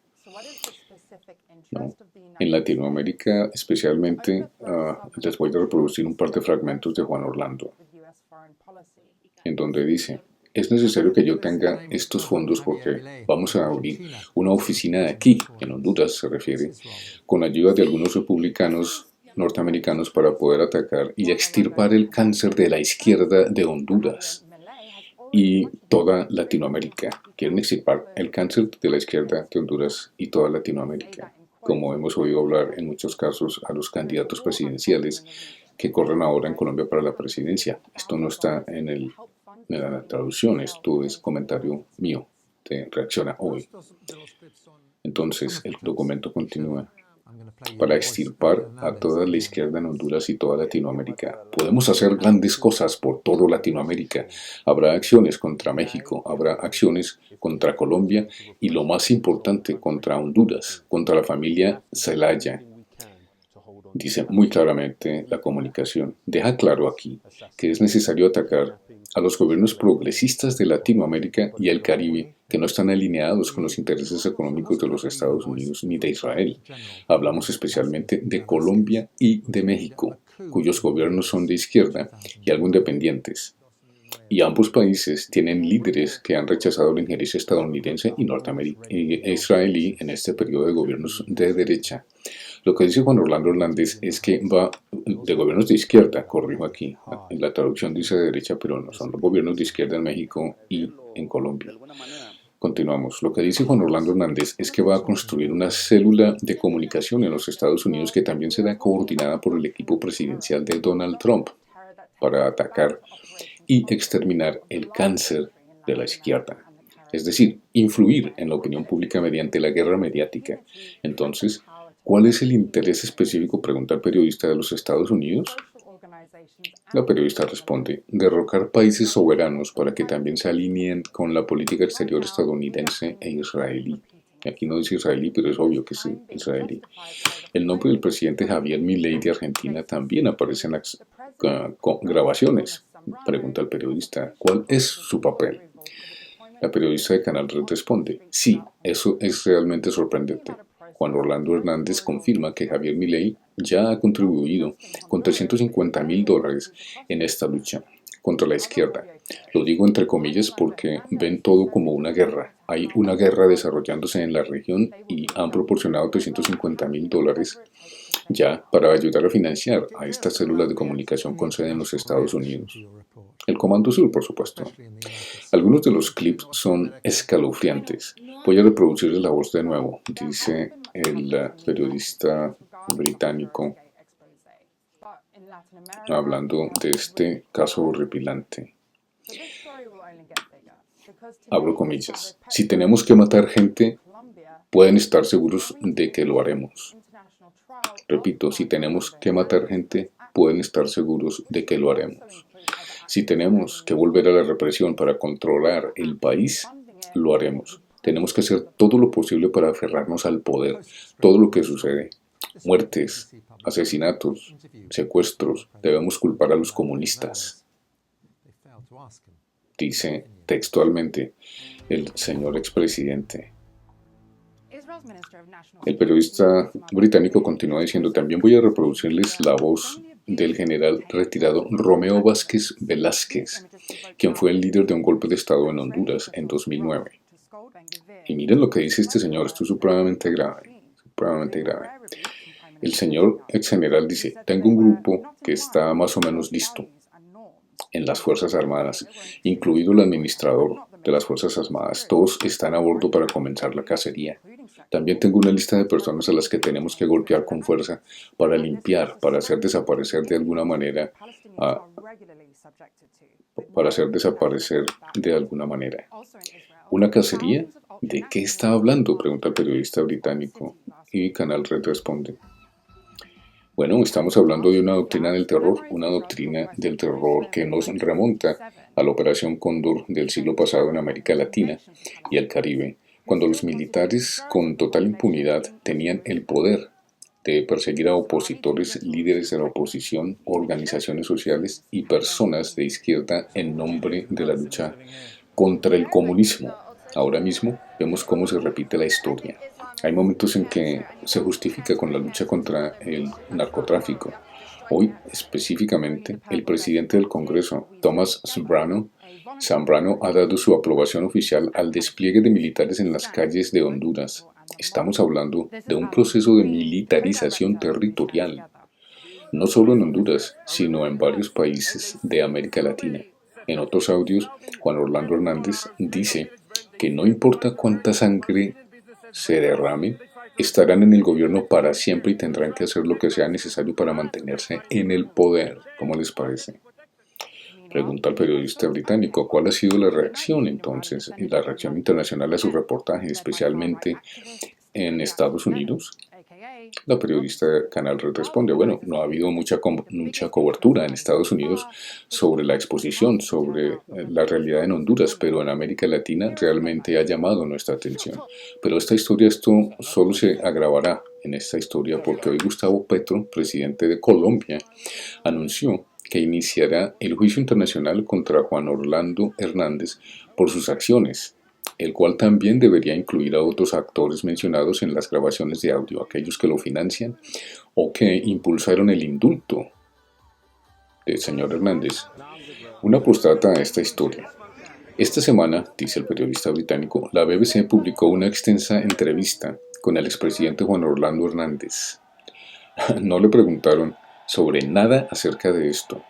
No. En Latinoamérica, especialmente, les voy a reproducir un par de fragmentos de Juan Orlando, en donde dice, es necesario que yo tenga estos fondos porque vamos a abrir una oficina aquí, en Honduras se refiere, con ayuda de algunos republicanos norteamericanos para poder atacar y extirpar el cáncer de la izquierda de Honduras y toda Latinoamérica. Quieren extirpar el cáncer de la izquierda de Honduras y toda Latinoamérica, como hemos oído hablar en muchos casos a los candidatos presidenciales que corren ahora en Colombia para la presidencia. Esto no está en la traducción, esto es comentario mío de Reacciona Hoy. Entonces, el documento continúa. Para extirpar a toda la izquierda en Honduras y toda Latinoamérica. Podemos hacer grandes cosas por toda Latinoamérica. Habrá acciones contra México, habrá acciones contra Colombia y lo más importante, contra Honduras, contra la familia Zelaya. Dice muy claramente la comunicación. Deja claro aquí que es necesario atacar a los gobiernos progresistas de Latinoamérica y el Caribe que no están alineados con los intereses económicos de los Estados Unidos ni de Israel. Hablamos especialmente de Colombia y de México, cuyos gobiernos son de izquierda y algo independientes. Y ambos países tienen líderes que han rechazado la injerencia estadounidense y israelí en este periodo de gobiernos de derecha. Lo que dice Juan Orlando Hernández es que va de gobiernos de izquierda, corrijo aquí, en la traducción dice de derecha, pero no son los gobiernos de izquierda en México y en Colombia. Continuamos. Lo que dice Juan Orlando Hernández es que va a construir una célula de comunicación en los Estados Unidos que también será coordinada por el equipo presidencial de Donald Trump para atacar y exterminar el cáncer de la izquierda. Es decir, influir en la opinión pública mediante la guerra mediática. Entonces, ¿cuál es el interés específico? Pregunta el periodista de los Estados Unidos. La periodista responde, derrocar países soberanos para que también se alineen con la política exterior estadounidense e israelí. Aquí no dice israelí, pero es obvio que es israelí. El nombre del presidente Javier Milei de Argentina también aparece en las grabaciones. Pregunta el periodista, ¿cuál es su papel? La periodista de Canal Red responde, sí, eso es realmente sorprendente. Juan Orlando Hernández confirma que Javier Milei ya ha contribuido con $350,000 en esta lucha contra la izquierda. Lo digo entre comillas porque ven todo como una guerra. Hay una guerra desarrollándose en la región y han proporcionado $350,000 ya para ayudar a financiar a estas células de comunicación con sede en los Estados Unidos. El Comando Sur, por supuesto. Algunos de los clips son escalofriantes. Voy a reproducirles la voz de nuevo, dice el periodista británico. hablando de este caso horripilante. Abro comillas. Si tenemos que matar gente, pueden estar seguros de que lo haremos. Repito, si tenemos que matar gente, pueden estar seguros de que lo haremos. Si tenemos que volver a la represión para controlar el país, lo haremos. Tenemos que hacer todo lo posible para aferrarnos al poder. Todo lo que sucede, muertes, asesinatos, secuestros, debemos culpar a los comunistas. Dice textualmente el señor expresidente. El periodista británico continúa diciendo, también voy a reproducirles la voz del general retirado Romeo Vázquez Velázquez, quien fue el líder de un golpe de Estado en Honduras en 2009. Y miren lo que dice este señor, esto es supremamente grave, supremamente grave. El señor ex general dice, tengo un grupo que está más o menos listo en las Fuerzas Armadas, incluido el administrador de las Fuerzas Armadas. Todos están a bordo para comenzar la cacería. También tengo una lista de personas a las que tenemos que golpear con fuerza para limpiar, para hacer desaparecer de alguna manera, ¿Una cacería? ¿De qué está hablando?, pregunta el periodista británico, y Canal Red responde. Bueno, estamos hablando de una doctrina del terror que nos remonta a la Operación Cóndor del siglo pasado en América Latina y el Caribe, cuando los militares con total impunidad tenían el poder de perseguir a opositores, líderes de la oposición, organizaciones sociales y personas de izquierda en nombre de la lucha contra el comunismo. Ahora mismo vemos cómo se repite la historia. Hay momentos en que se justifica con la lucha contra el narcotráfico. Hoy, específicamente, el presidente del Congreso, Thomas Zambrano, ha dado su aprobación oficial al despliegue de militares en las calles de Honduras. Estamos hablando de un proceso de militarización territorial, no solo en Honduras, sino en varios países de América Latina. En otros audios, Juan Orlando Hernández dice que no importa cuánta sangre se derrame, estarán en el gobierno para siempre y tendrán que hacer lo que sea necesario para mantenerse en el poder. ¿Cómo les parece? Pregunta al periodista británico, ¿cuál ha sido la reacción entonces, y la reacción internacional a su reportaje, especialmente en Estados Unidos? La periodista Canal Red responde, bueno, no ha habido mucha cobertura en Estados Unidos sobre la exposición, sobre la realidad en Honduras, pero en América Latina realmente ha llamado nuestra atención. Pero esto solo se agravará en esta historia porque hoy Gustavo Petro, presidente de Colombia, anunció que iniciará el juicio internacional contra Juan Orlando Hernández por sus acciones, el cual también debería incluir a otros actores mencionados en las grabaciones de audio, aquellos que lo financian o que impulsaron el indulto del señor Hernández. Una postdata a esta historia. Esta semana, dice el periodista británico, la BBC publicó una extensa entrevista con el expresidente Juan Orlando Hernández. No le preguntaron sobre nada acerca de esto.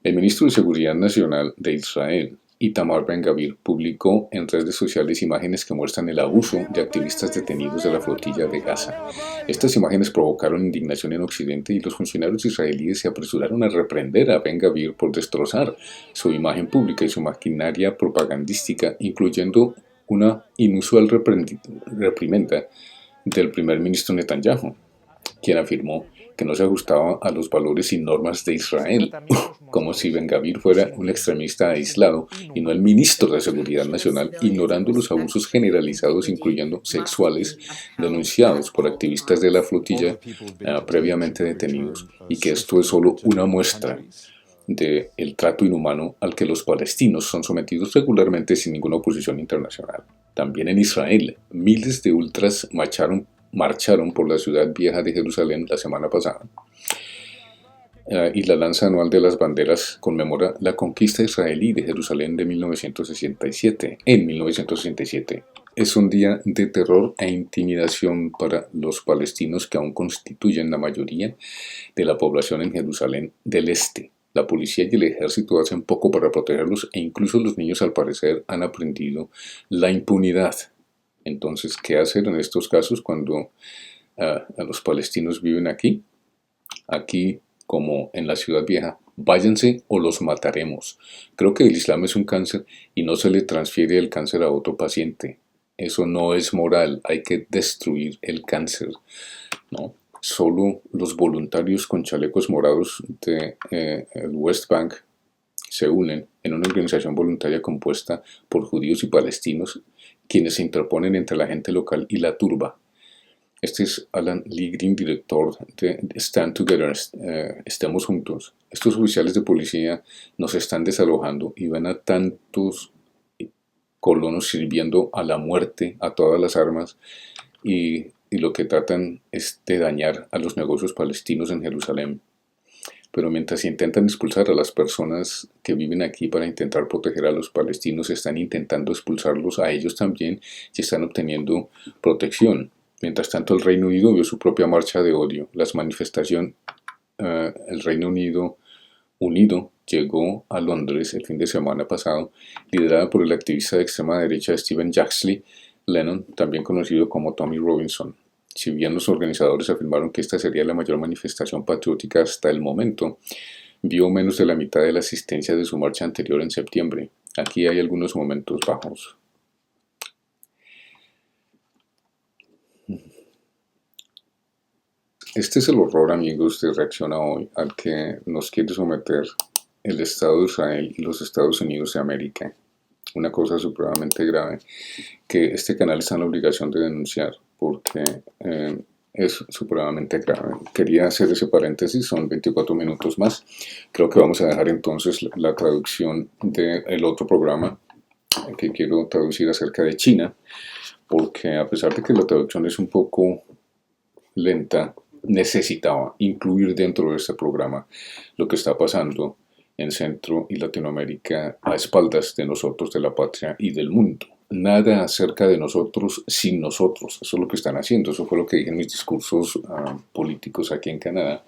El ministro de Seguridad Nacional de Israel, Itamar Ben-Gvir, publicó en redes sociales imágenes que muestran el abuso de activistas detenidos de la flotilla de Gaza. Estas imágenes provocaron indignación en Occidente y los funcionarios israelíes se apresuraron a reprender a Ben-Gvir por destrozar su imagen pública y su maquinaria propagandística, incluyendo una inusual reprimenda del primer ministro Netanyahu, quien afirmó que no se ajustaba a los valores y normas de Israel, como si Ben-Gvir fuera un extremista aislado y no el ministro de Seguridad Nacional, ignorando los abusos generalizados, incluyendo sexuales, denunciados por activistas de la flotilla previamente detenidos, y que esto es solo una muestra del trato inhumano al que los palestinos son sometidos regularmente sin ninguna oposición internacional. También en Israel, miles de ultras marcharon por la ciudad vieja de Jerusalén la semana pasada. Y la lanza anual de las banderas conmemora la conquista israelí de Jerusalén de 1967. En 1967 es un día de terror e intimidación para los palestinos que aún constituyen la mayoría de la población en Jerusalén del Este. La policía y el ejército hacen poco para protegerlos e incluso los niños al parecer han aprendido la impunidad. Entonces, ¿qué hacer en estos casos cuando los palestinos viven aquí, como en la ciudad vieja, váyanse o los mataremos. Creo que el Islam es un cáncer y no se le transfiere el cáncer a otro paciente. Eso no es moral, hay que destruir el cáncer, ¿no? Solo los voluntarios con chalecos morados de el West Bank se unen en una organización voluntaria compuesta por judíos y palestinos, quienes se interponen entre la gente local y la turba. Este es Alan Lee Green, director de Stand Together, Estemos Juntos. Estos oficiales de policía nos están desalojando y ven a tantos colonos sirviendo a la muerte, a todas las armas, y lo que tratan es de dañar a los negocios palestinos en Jerusalén. Pero mientras intentan expulsar a las personas que viven aquí para intentar proteger a los palestinos, están intentando expulsarlos a ellos también y están obteniendo protección. Mientras tanto, el Reino Unido vio su propia marcha de odio. Las manifestaciones, el Reino Unido unido llegó a Londres el fin de semana pasado, liderada por el activista de extrema derecha Stephen Jaxley Lennon, también conocido como Tommy Robinson. Si bien los organizadores afirmaron que esta sería la mayor manifestación patriótica hasta el momento, vio menos de la mitad de la asistencia de su marcha anterior en septiembre. Aquí hay algunos momentos bajos. Este es el horror, amigos, de Reacciona Hoy, al que nos quiere someter el Estado de Israel y los Estados Unidos de América. Una cosa supremamente grave que este canal está en la obligación de denunciar, porque es supremamente grave. Quería hacer ese paréntesis, son 24 minutos más. Creo que vamos a dejar entonces la traducción del otro programa que quiero traducir acerca de China, porque a pesar de que la traducción es un poco lenta, necesitaba incluir dentro de este programa lo que está pasando en Centro y Latinoamérica a espaldas de nosotros, de la patria y del mundo. Nada acerca de nosotros sin nosotros. Eso es lo que están haciendo. Eso fue lo que dije en mis discursos políticos aquí en Canadá,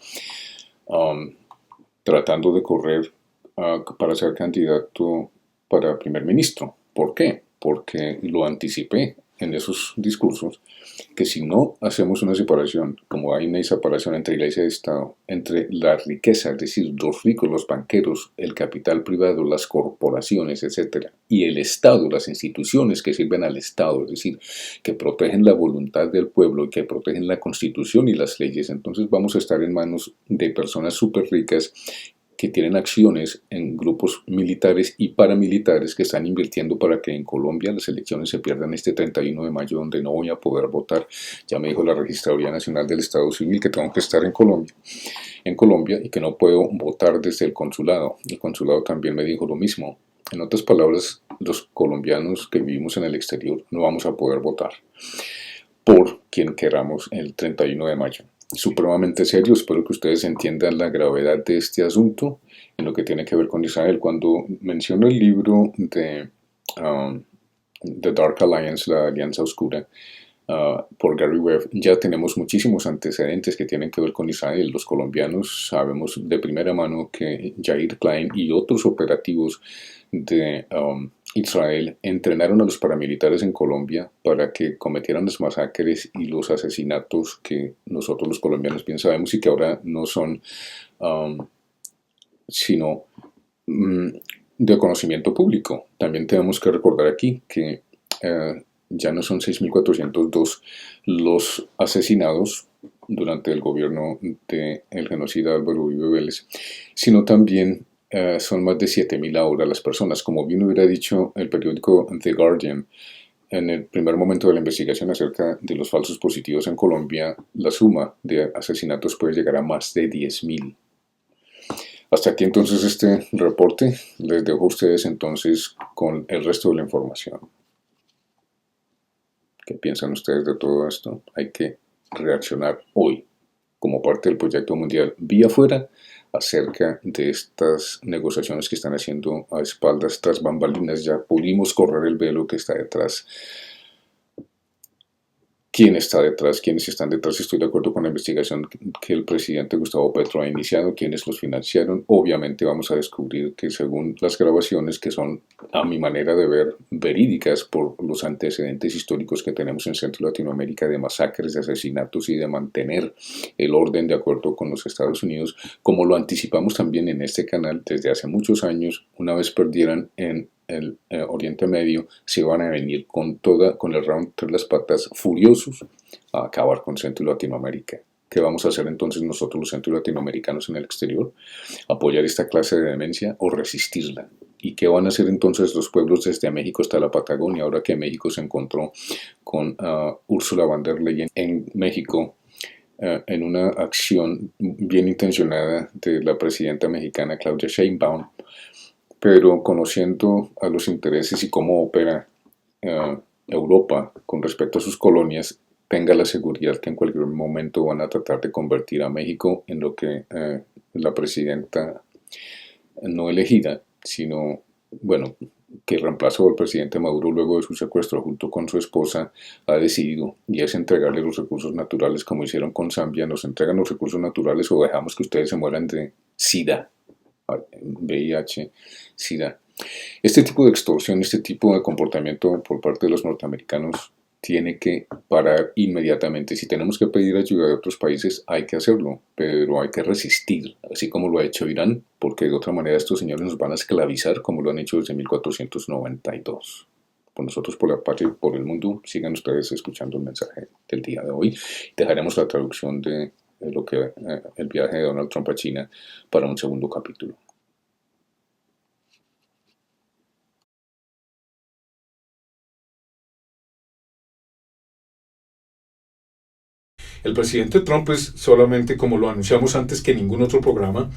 tratando de correr para ser candidato para primer ministro. ¿Por qué? Porque lo anticipé en esos discursos, que si no hacemos una separación, como hay una separación entre Iglesia y Estado, entre la riqueza, es decir, los ricos, los banqueros, el capital privado, las corporaciones, etc., y el Estado, las instituciones que sirven al Estado, es decir, que protegen la voluntad del pueblo y que protegen la Constitución y las leyes, entonces vamos a estar en manos de personas súper ricas que tienen acciones en grupos militares y paramilitares que están invirtiendo para que en Colombia las elecciones se pierdan este 31 de mayo, donde no voy a poder votar. Ya me dijo la Registraduría Nacional del Estado Civil que tengo que estar en Colombia y que no puedo votar desde el consulado. El consulado también me dijo lo mismo. En otras palabras, los colombianos que vivimos en el exterior no vamos a poder votar por quien queramos el 31 de mayo. Supremamente serio, espero que ustedes entiendan la gravedad de este asunto en lo que tiene que ver con Israel. Cuando menciono el libro de The Dark Alliance, la Alianza Oscura, por Gary Webb, ya tenemos muchísimos antecedentes que tienen que ver con Israel. Los colombianos sabemos de primera mano que Yair Klein y otros operativos de Israel entrenaron a los paramilitares en Colombia para que cometieran las masacres y los asesinatos que nosotros los colombianos bien sabemos y que ahora no son sino de conocimiento público. También tenemos que recordar aquí que ya no son 6.402 los asesinados durante el gobierno del genocida Álvaro Uribe Vélez, sino también son más de 7.000 ahora las personas. Como bien hubiera dicho el periódico The Guardian, en el primer momento de la investigación acerca de los falsos positivos en Colombia, la suma de asesinatos puede llegar a más de 10.000. Hasta aquí entonces este reporte. Les dejo a ustedes entonces con el resto de la información. ¿Qué piensan ustedes de todo esto? Hay que reaccionar hoy como parte del proyecto mundial Vía Afuera acerca de estas negociaciones que están haciendo a espaldas, tras bambalinas. Ya pudimos correr el velo que está detrás quién está detrás, quiénes están detrás. Estoy de acuerdo con la investigación que el presidente Gustavo Petro ha iniciado, quiénes los financiaron. Obviamente vamos a descubrir que según las grabaciones, que son a mi manera de ver verídicas por los antecedentes históricos que tenemos en Centro Latinoamérica de masacres, de asesinatos y de mantener el orden de acuerdo con los Estados Unidos, como lo anticipamos también en este canal desde hace muchos años, una vez perdieran en el Oriente Medio, se van a venir con el rabo entre las patas, furiosos, a acabar con Centro y Latinoamérica. ¿Qué vamos a hacer entonces nosotros los centro latinoamericanos en el exterior? ¿Apoyar esta clase de demencia o resistirla? ¿Y qué van a hacer entonces los pueblos desde México hasta la Patagonia, ahora que México se encontró con Ursula von der Leyen en México, en una acción bien intencionada de la presidenta mexicana Claudia Sheinbaum, pero conociendo a los intereses y cómo opera Europa con respecto a sus colonias, tenga la seguridad que en cualquier momento van a tratar de convertir a México en lo que la presidenta no elegida, sino, bueno, que reemplazó al presidente Maduro luego de su secuestro junto con su esposa, ha decidido, y es entregarle los recursos naturales como hicieron con Zambia. Nos entregan los recursos naturales o dejamos que ustedes se mueran de SIDA, VIH, SIDA. Este tipo de extorsión, este tipo de comportamiento por parte de los norteamericanos tiene que parar inmediatamente. Si tenemos que pedir ayuda de otros países, hay que hacerlo, pero hay que resistir, así como lo ha hecho Irán, porque de otra manera estos señores nos van a esclavizar como lo han hecho desde 1492. Por nosotros, por la patria y por el mundo, sigan ustedes escuchando el mensaje del día de hoy. Dejaremos la traducción de lo que el viaje de Donald Trump a China para un segundo capítulo. El presidente Trump es solamente, como lo anunciamos antes que ningún otro programa,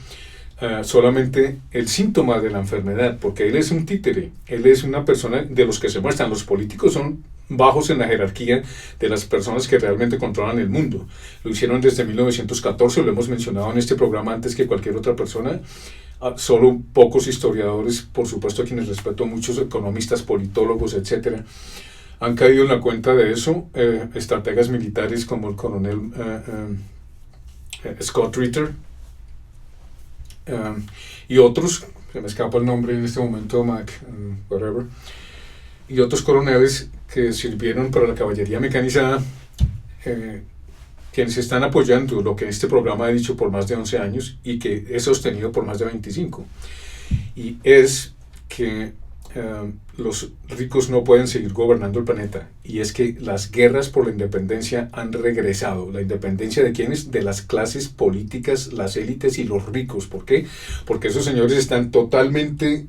solamente el síntoma de la enfermedad, porque él es un títere, él es una persona de los que se muestran. Los políticos son bajos en la jerarquía de las personas que realmente controlan el mundo. Lo hicieron desde 1914, lo hemos mencionado en este programa antes que cualquier otra persona. Solo pocos historiadores, por supuesto a quienes respeto, muchos economistas, politólogos, etcétera, han caído en la cuenta de eso. Estrategas militares como el coronel Scott Ritter y otros, se me escapa el nombre en este momento, whatever, y otros coroneles que sirvieron para la caballería mecanizada, quienes están apoyando lo que este programa ha dicho por más de 11 años y que he sostenido por más de 25, y es que los ricos no pueden seguir gobernando el planeta, y es que las guerras por la independencia han regresado. ¿La independencia de quiénes? De las clases políticas, las élites y los ricos. ¿Por qué? Porque esos señores están totalmente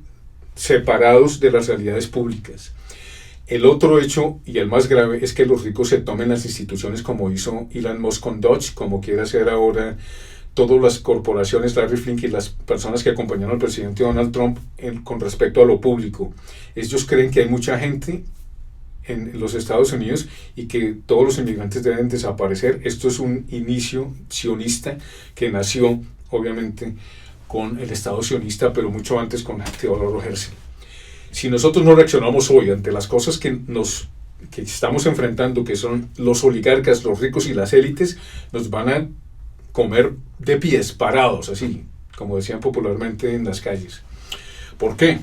separados de las realidades públicas. El otro hecho, y el más grave, es que los ricos se tomen las instituciones como hizo Elon Musk con Dodge, como quiere hacer ahora todas las corporaciones, Larry Fink y las personas que acompañaron al presidente Donald Trump con respecto a lo público. Ellos creen que hay mucha gente en los Estados Unidos y que todos los inmigrantes deben desaparecer. Esto es un inicio sionista que nació, obviamente, con el Estado sionista, pero mucho antes con Theodore Herzl. Si nosotros no reaccionamos hoy ante las cosas que estamos enfrentando, que son los oligarcas, los ricos y las élites, nos van a comer de pies, parados, así, como decían popularmente en las calles. ¿Por qué?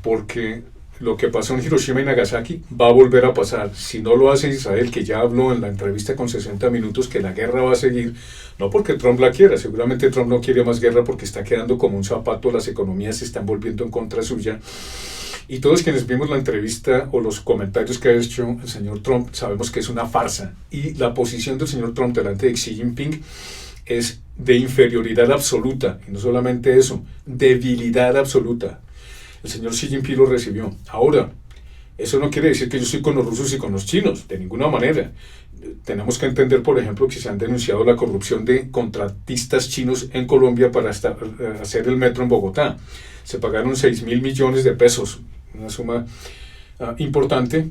Porque lo que pasó en Hiroshima y Nagasaki va a volver a pasar. Si no lo hace Israel, que ya habló en la entrevista con 60 minutos que la guerra va a seguir, no porque Trump la quiera, seguramente Trump no quiere más guerra porque está quedando como un zapato, las economías se están volviendo en contra suya. Y todos quienes vimos la entrevista o los comentarios que ha hecho el señor Trump sabemos que es una farsa. Y la posición del señor Trump delante de Xi Jinping es de inferioridad absoluta, y no solamente eso, debilidad absoluta. El señor Xi Jinping lo recibió. Ahora, eso no quiere decir que yo estoy con los rusos y con los chinos, de ninguna manera. Tenemos que entender, por ejemplo, que se han denunciado la corrupción de contratistas chinos en Colombia para hacer el metro en Bogotá. Se pagaron 6.000 millones de pesos, una suma importante,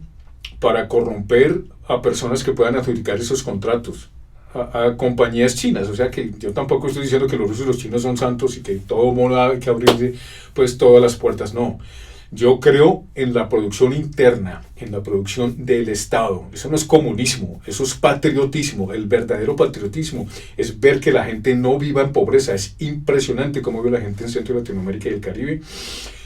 para corromper a personas que puedan adjudicar esos contratos a compañías chinas. O sea que yo tampoco estoy diciendo que los rusos y los chinos son santos y que todo mundo hay que abrirle pues todas las puertas, no. Yo creo en la producción interna, en la producción del Estado. Eso no es comunismo, eso es patriotismo. El verdadero patriotismo es ver que la gente no viva en pobreza. Es impresionante cómo vive la gente en Centro y Latinoamérica y el Caribe.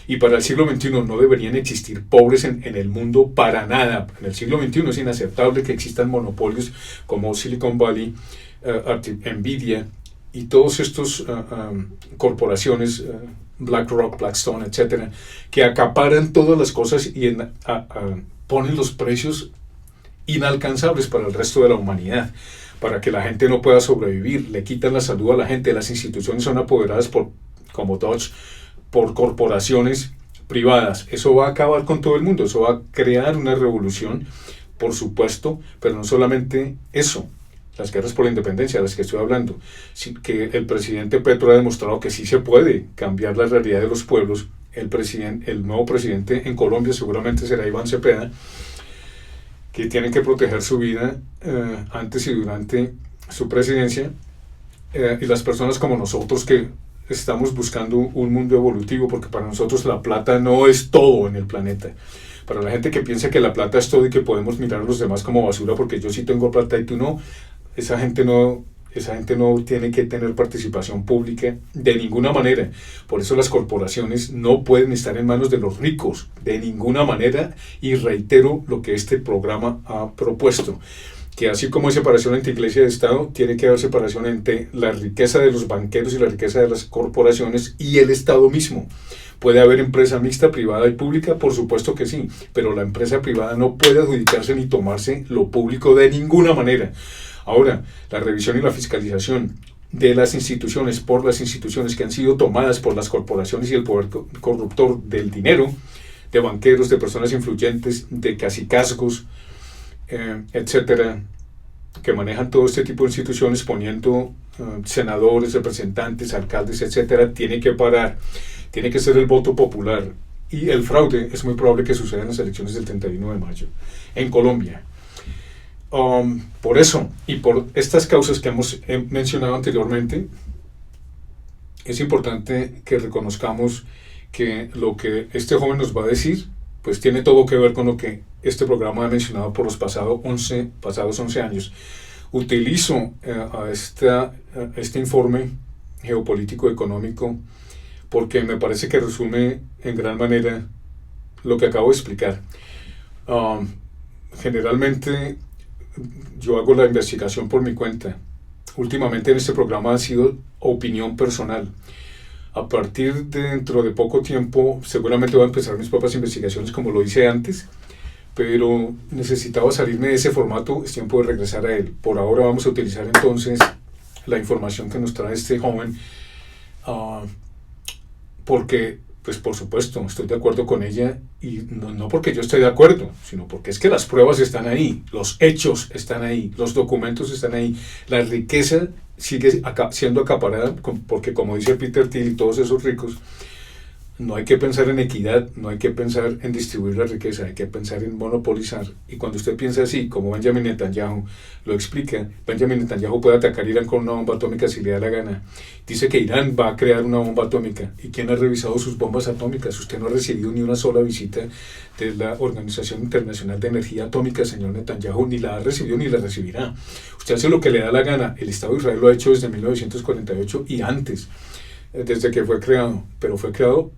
Y para el siglo XXI no deberían existir pobres en el mundo para nada. En el siglo XXI es inaceptable que existan monopolios como Silicon Valley, Nvidia y todos estos corporaciones, BlackRock, Blackstone, etcétera, que acaparan todas las cosas y ponen los precios inalcanzables para el resto de la humanidad, para que la gente no pueda sobrevivir. Le quitan la salud a la gente. Las instituciones son apoderadas como Dodge, por corporaciones privadas. Eso va a acabar con todo el mundo. Eso va a crear una revolución, por supuesto, pero no solamente eso. Las guerras por la independencia, de las que estoy hablando, que el presidente Petro ha demostrado que sí se puede cambiar la realidad de los pueblos. El nuevo presidente en Colombia seguramente será Iván Cepeda, que tiene que proteger su vida antes y durante su presidencia, y las personas como nosotros que estamos buscando un mundo evolutivo, porque para nosotros la plata no es todo en el planeta. Para la gente que piensa que la plata es todo y que podemos mirar a los demás como basura porque yo sí tengo plata y tú no, esa gente no tiene que tener participación pública de ninguna manera. Por eso las corporaciones no pueden estar en manos de los ricos de ninguna manera, y reitero lo que este programa ha propuesto, que así como hay separación entre iglesia y Estado, tiene que haber separación entre la riqueza de los banqueros y la riqueza de las corporaciones y el Estado mismo. ¿Puede haber empresa mixta, privada y pública? Por supuesto que sí, pero la empresa privada no puede adjudicarse ni tomarse lo público de ninguna manera. Ahora, la revisión y la fiscalización de las instituciones por las instituciones que han sido tomadas por las corporaciones y el poder corruptor del dinero, de banqueros, de personas influyentes, de cacicazgos, etcétera, que manejan todo este tipo de instituciones poniendo senadores, representantes, alcaldes, etcétera, tiene que parar. Tiene que ser el voto popular. Y el fraude es muy probable que suceda en las elecciones del 31 de mayo en Colombia. Por eso y por estas causas que hemos mencionado anteriormente, es importante que reconozcamos que lo que este joven nos va a decir pues tiene todo que ver con lo que este programa ha mencionado por los pasados 11 años. Utilizo este informe geopolítico económico porque me parece que resume en gran manera lo que acabo de explicar. Generalmente yo hago la investigación por mi cuenta. Últimamente en este programa ha sido opinión personal. A partir de dentro de poco tiempo seguramente voy a empezar mis propias investigaciones como lo hice antes, pero necesitaba salirme de ese formato, es tiempo de regresar a él. Por ahora vamos a utilizar entonces la información que nos trae este joven, porque pues por supuesto estoy de acuerdo con ella, y no porque yo esté de acuerdo, sino porque es que las pruebas están ahí, los hechos están ahí, los documentos están ahí, la riqueza sigue siendo acaparada, porque como dice Peter Thiel y todos esos ricos, no hay que pensar en equidad, no hay que pensar en distribuir la riqueza, hay que pensar en monopolizar. Y cuando usted piensa así, como Benjamin Netanyahu lo explica, Benjamin Netanyahu puede atacar a Irán con una bomba atómica si le da la gana. Dice que Irán va a crear una bomba atómica. ¿Y quién ha revisado sus bombas atómicas? Usted no ha recibido ni una sola visita de la Organización Internacional de Energía Atómica, señor Netanyahu, ni la ha recibido ni la recibirá. Usted hace lo que le da la gana. El Estado de Israel lo ha hecho desde 1948 y antes, desde que fue creado, pero fue creado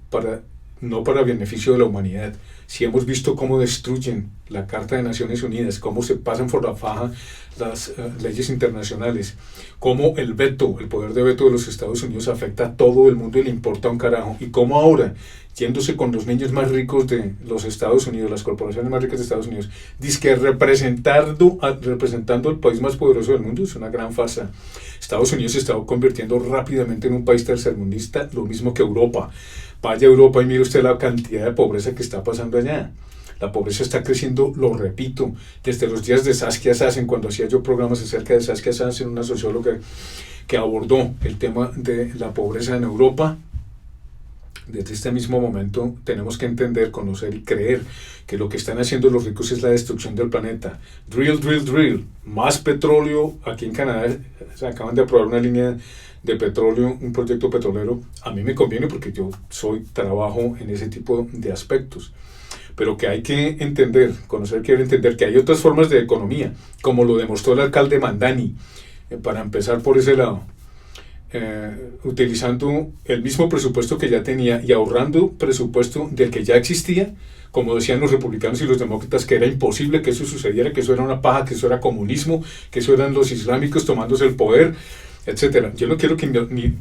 no para beneficio de la humanidad. Si hemos visto cómo destruyen la Carta de Naciones Unidas, cómo se pasan por la faja las leyes internacionales, cómo el poder de veto de los Estados Unidos afecta a todo el mundo y le importa un carajo, y cómo ahora, yéndose con los niños más ricos de los Estados Unidos, las corporaciones más ricas de Estados Unidos, dizque representando el país más poderoso del mundo, es una gran farsa. Estados Unidos se está convirtiendo rápidamente en un país tercermundista, lo mismo que Europa. Vaya a Europa y mire usted la cantidad de pobreza que está pasando allá. La pobreza está creciendo, lo repito, desde los días de Saskia Sassen, cuando hacía yo programas acerca de Saskia Sassen, una socióloga que abordó el tema de la pobreza en Europa. Desde este mismo momento tenemos que entender, conocer y creer que lo que están haciendo los ricos es la destrucción del planeta. Drill, drill, drill. Más petróleo. Aquí en Canadá se acaban de aprobar una línea de petróleo, un proyecto petrolero, a mí me conviene porque yo trabajo en ese tipo de aspectos. Pero que hay que entender, conocer quiere entender que hay otras formas de economía, como lo demostró el alcalde Mandani, para empezar por ese lado, utilizando el mismo presupuesto que ya tenía y ahorrando presupuesto del que ya existía, como decían los republicanos y los demócratas, que era imposible que eso sucediera, que eso era una paja, que eso era comunismo, que eso eran los islámicos tomándose el poder, etcétera. Yo no quiero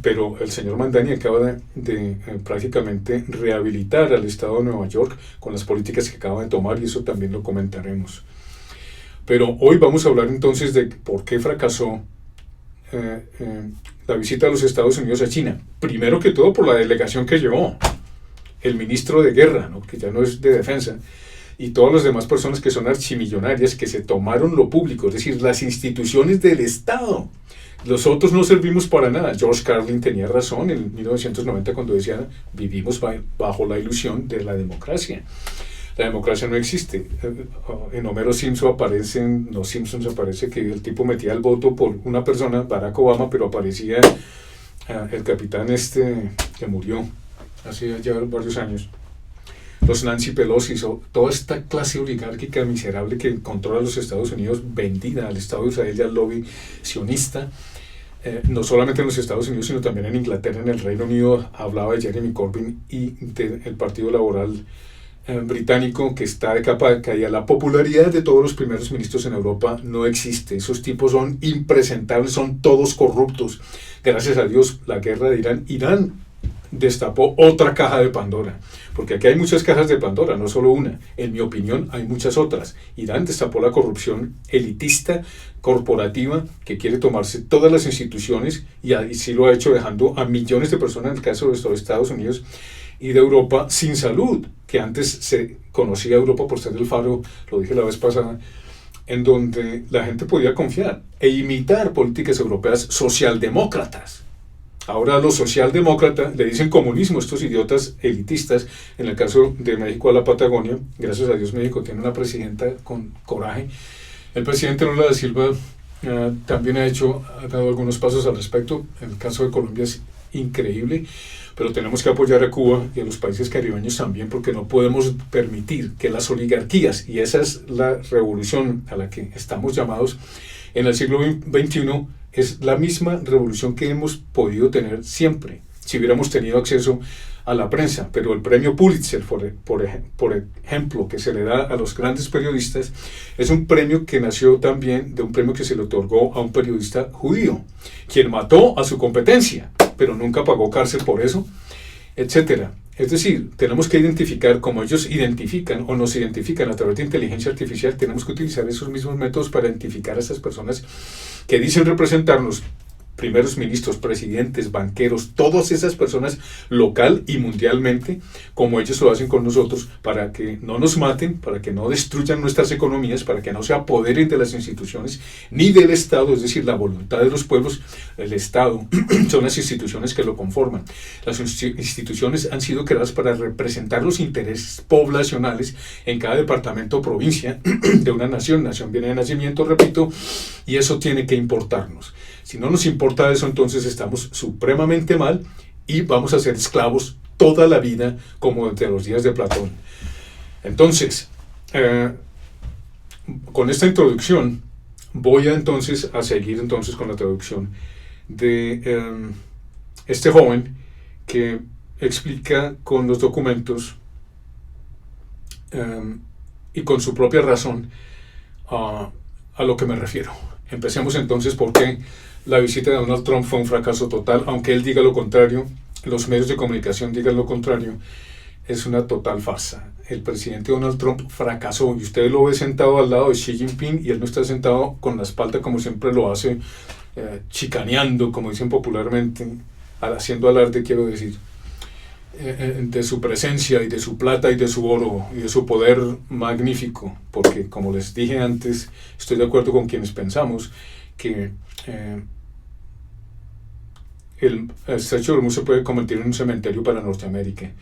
pero el señor Mandani acaba de prácticamente rehabilitar al estado de Nueva York con las políticas que acaba de tomar, y eso también lo comentaremos. Pero hoy vamos a hablar entonces de por qué fracasó la visita a los Estados Unidos a China. Primero que todo por la delegación que llevó el ministro de Guerra, ¿no?, que ya no es de Defensa, y todas las demás personas que son archimillonarias, que se tomaron lo público, es decir, las instituciones del Estado. Los otros no servimos para nada. George Carlin tenía razón en 1990 cuando decía: vivimos bajo la ilusión de la democracia. La democracia no existe. En Homero Simpson los Simpsons aparece que el tipo metía el voto por una persona, Barack Obama, pero aparecía el capitán que murió hace ya varios años. Los Nancy Pelosi, toda esta clase oligárquica miserable que controla los Estados Unidos, vendida al Estado de Israel y al lobby sionista, no solamente en los Estados Unidos, sino también en Inglaterra, en el Reino Unido. Hablaba de Jeremy Corbyn y del Partido Laboral británico, que está de capa de caída. La popularidad de todos los primeros ministros en Europa no existe. Esos tipos son impresentables, son todos corruptos. Gracias a Dios, la guerra de Irán destapó otra caja de Pandora, porque aquí hay muchas cajas de Pandora, no solo una. En mi opinión, hay muchas otras. Irán destapó la corrupción elitista, corporativa, que quiere tomarse todas las instituciones, y sí lo ha hecho, dejando a millones de personas, en el caso de los Estados Unidos y de Europa, sin salud, que antes se conocía Europa por ser el faro, lo dije la vez pasada, en donde la gente podía confiar e imitar políticas europeas socialdemócratas. Ahora a los socialdemócratas le dicen comunismo, estos idiotas elitistas. En el caso de México, a la Patagonia, gracias a Dios México tiene una presidenta con coraje. El presidente Lula da Silva también ha dado algunos pasos al respecto. En el caso de Colombia es increíble, pero tenemos que apoyar a Cuba y a los países caribeños también, porque no podemos permitir que las oligarquías, y esa es la revolución a la que estamos llamados en el siglo XXI, es la misma revolución que hemos podido tener siempre, si hubiéramos tenido acceso a la prensa. Pero el premio Pulitzer, por ejemplo, que se le da a los grandes periodistas, es un premio que nació también de un premio que se le otorgó a un periodista judío, quien mató a su competencia, pero nunca pagó cárcel por eso, etcétera. Es decir, tenemos que identificar, como ellos identifican o nos identifican a través de inteligencia artificial, tenemos que utilizar esos mismos métodos para identificar a esas personas que dicen representarnos, primeros ministros, presidentes, banqueros, todas esas personas local y mundialmente, como ellos lo hacen con nosotros, para que no nos maten, para que no destruyan nuestras economías, para que no se apoderen de las instituciones ni del Estado, es decir, la voluntad de los pueblos. El Estado son las instituciones que lo conforman. Las instituciones han sido creadas para representar los intereses poblacionales en cada departamento o provincia de una nación. Nación viene de nacimiento, repito, y eso tiene que importarnos. Si no nos importa eso, entonces estamos supremamente mal y vamos a ser esclavos toda la vida, como desde los días de Platón. Entonces, con esta introducción, voy a seguir entonces con la traducción de este joven que explica con los documentos y con su propia razón a lo que me refiero. Empecemos entonces por qué la visita de Donald Trump fue un fracaso total, aunque él diga lo contrario, los medios de comunicación digan lo contrario. Es una total farsa. El presidente Donald Trump fracasó, y usted lo ve sentado al lado de Xi Jinping, y él no está sentado con la espalda como siempre lo hace, chicaneando, como dicen popularmente, haciendo alarde, quiero decir, de su presencia y de su plata y de su oro y de su poder magnífico, porque como les dije antes, estoy de acuerdo con quienes pensamos que el estrecho de Hormuz se puede convertir en un cementerio para Norteamérica.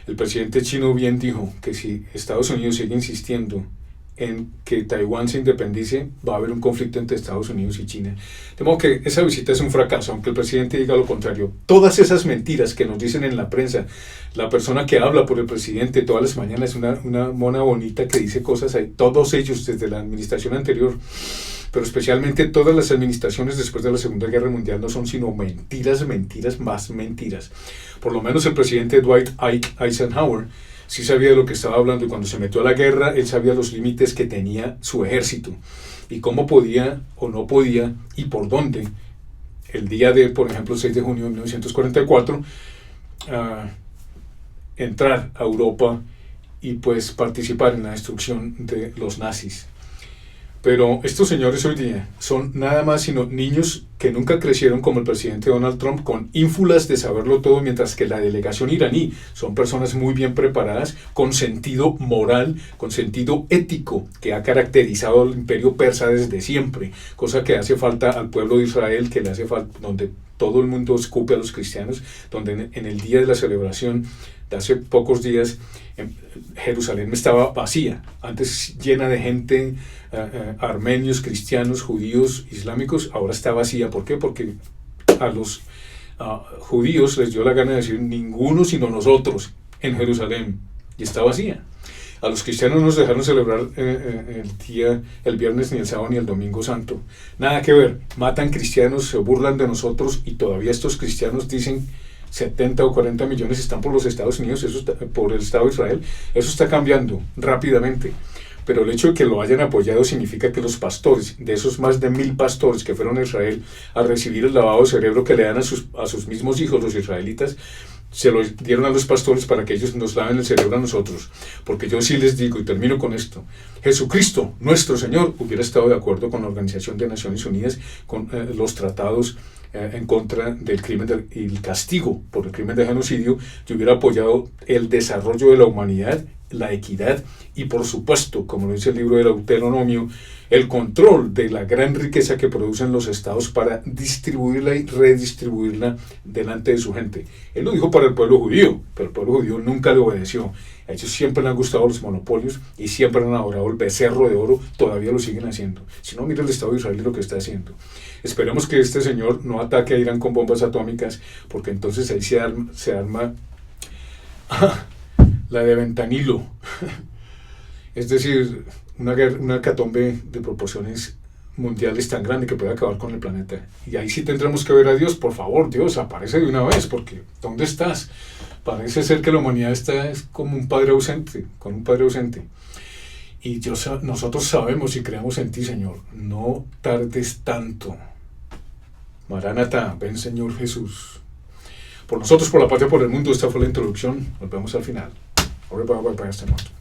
El presidente chino bien dijo que si Estados Unidos sigue insistiendo en que Taiwán se independice, va a haber un conflicto entre Estados Unidos y China. De modo que esa visita es un fracaso, aunque el presidente diga lo contrario. Todas esas mentiras que nos dicen en la prensa, la persona que habla por el presidente todas las mañanas es una mona bonita que dice cosas ahí, todos ellos desde la administración anterior, pero especialmente todas las administraciones después de la Segunda Guerra Mundial no son sino mentiras, mentiras, más mentiras. Por lo menos el presidente Dwight Eisenhower sí sabía de lo que estaba hablando, y cuando se metió a la guerra, él sabía los límites que tenía su ejército, y cómo podía o no podía, y por dónde, el día de, por ejemplo, el 6 de junio de 1944, entrar a Europa y pues participar en la destrucción de los nazis. Pero estos señores hoy día son nada más sino niños que nunca crecieron como el presidente Donald Trump, con ínfulas de saberlo todo, mientras que la delegación iraní son personas muy bien preparadas, con sentido moral, con sentido ético, que ha caracterizado al imperio persa desde siempre, cosa que hace falta al pueblo de Israel, que le hace falta, donde todo el mundo escupe a los cristianos, donde en el día de la celebración de hace pocos días, Jerusalén estaba vacía, antes llena de gente, armenios, cristianos, judíos, islámicos, ahora está vacía. ¿Por qué? Porque a los judíos les dio la gana de decir ninguno sino nosotros en Jerusalén, y está vacía. A los cristianos no nos dejaron celebrar el viernes, ni el sábado, ni el domingo santo. Nada que ver. Matan cristianos, se burlan de nosotros, y todavía estos cristianos dicen 70 o 40 millones están por los Estados Unidos, eso está, por el Estado de Israel. Eso está cambiando rápidamente. Pero el hecho de que lo hayan apoyado significa que los pastores, de esos más de 1000 pastores que fueron a Israel a recibir el lavado de cerebro que le dan a sus mismos hijos, los israelitas, se lo dieron a los pastores para que ellos nos laven el cerebro a nosotros. Porque yo sí les digo, y termino con esto, Jesucristo, nuestro Señor, hubiera estado de acuerdo con la Organización de Naciones Unidas, con los tratados en contra del crimen y el castigo por el crimen de genocidio, y hubiera apoyado el desarrollo de la humanidad, la equidad y, por supuesto, como lo dice el libro del Deuteronomio, el control de la gran riqueza que producen los estados para distribuirla y redistribuirla delante de su gente. Él lo dijo para el pueblo judío, pero el pueblo judío nunca le obedeció. A ellos siempre les han gustado los monopolios y siempre han adorado el becerro de oro, todavía lo siguen haciendo. Si no, mira el Estado de Israel y lo que está haciendo. Esperemos que este señor no ataque a Irán con bombas atómicas, porque entonces ahí se arma la de Ventanilo. Es decir, una hecatombe de proporciones mundiales tan grande que puede acabar con el planeta. Y ahí sí tendremos que ver a Dios. Por favor, Dios, aparece de una vez, porque ¿dónde estás? Parece ser que la humanidad está como un padre ausente, con un padre ausente. Y nosotros sabemos y creemos en ti, Señor. No tardes tanto. Maranatá, ven, Señor Jesús. Por nosotros, por la patria, por el mundo. Esta fue la introducción. Nos vemos al final. Ahora para este momento.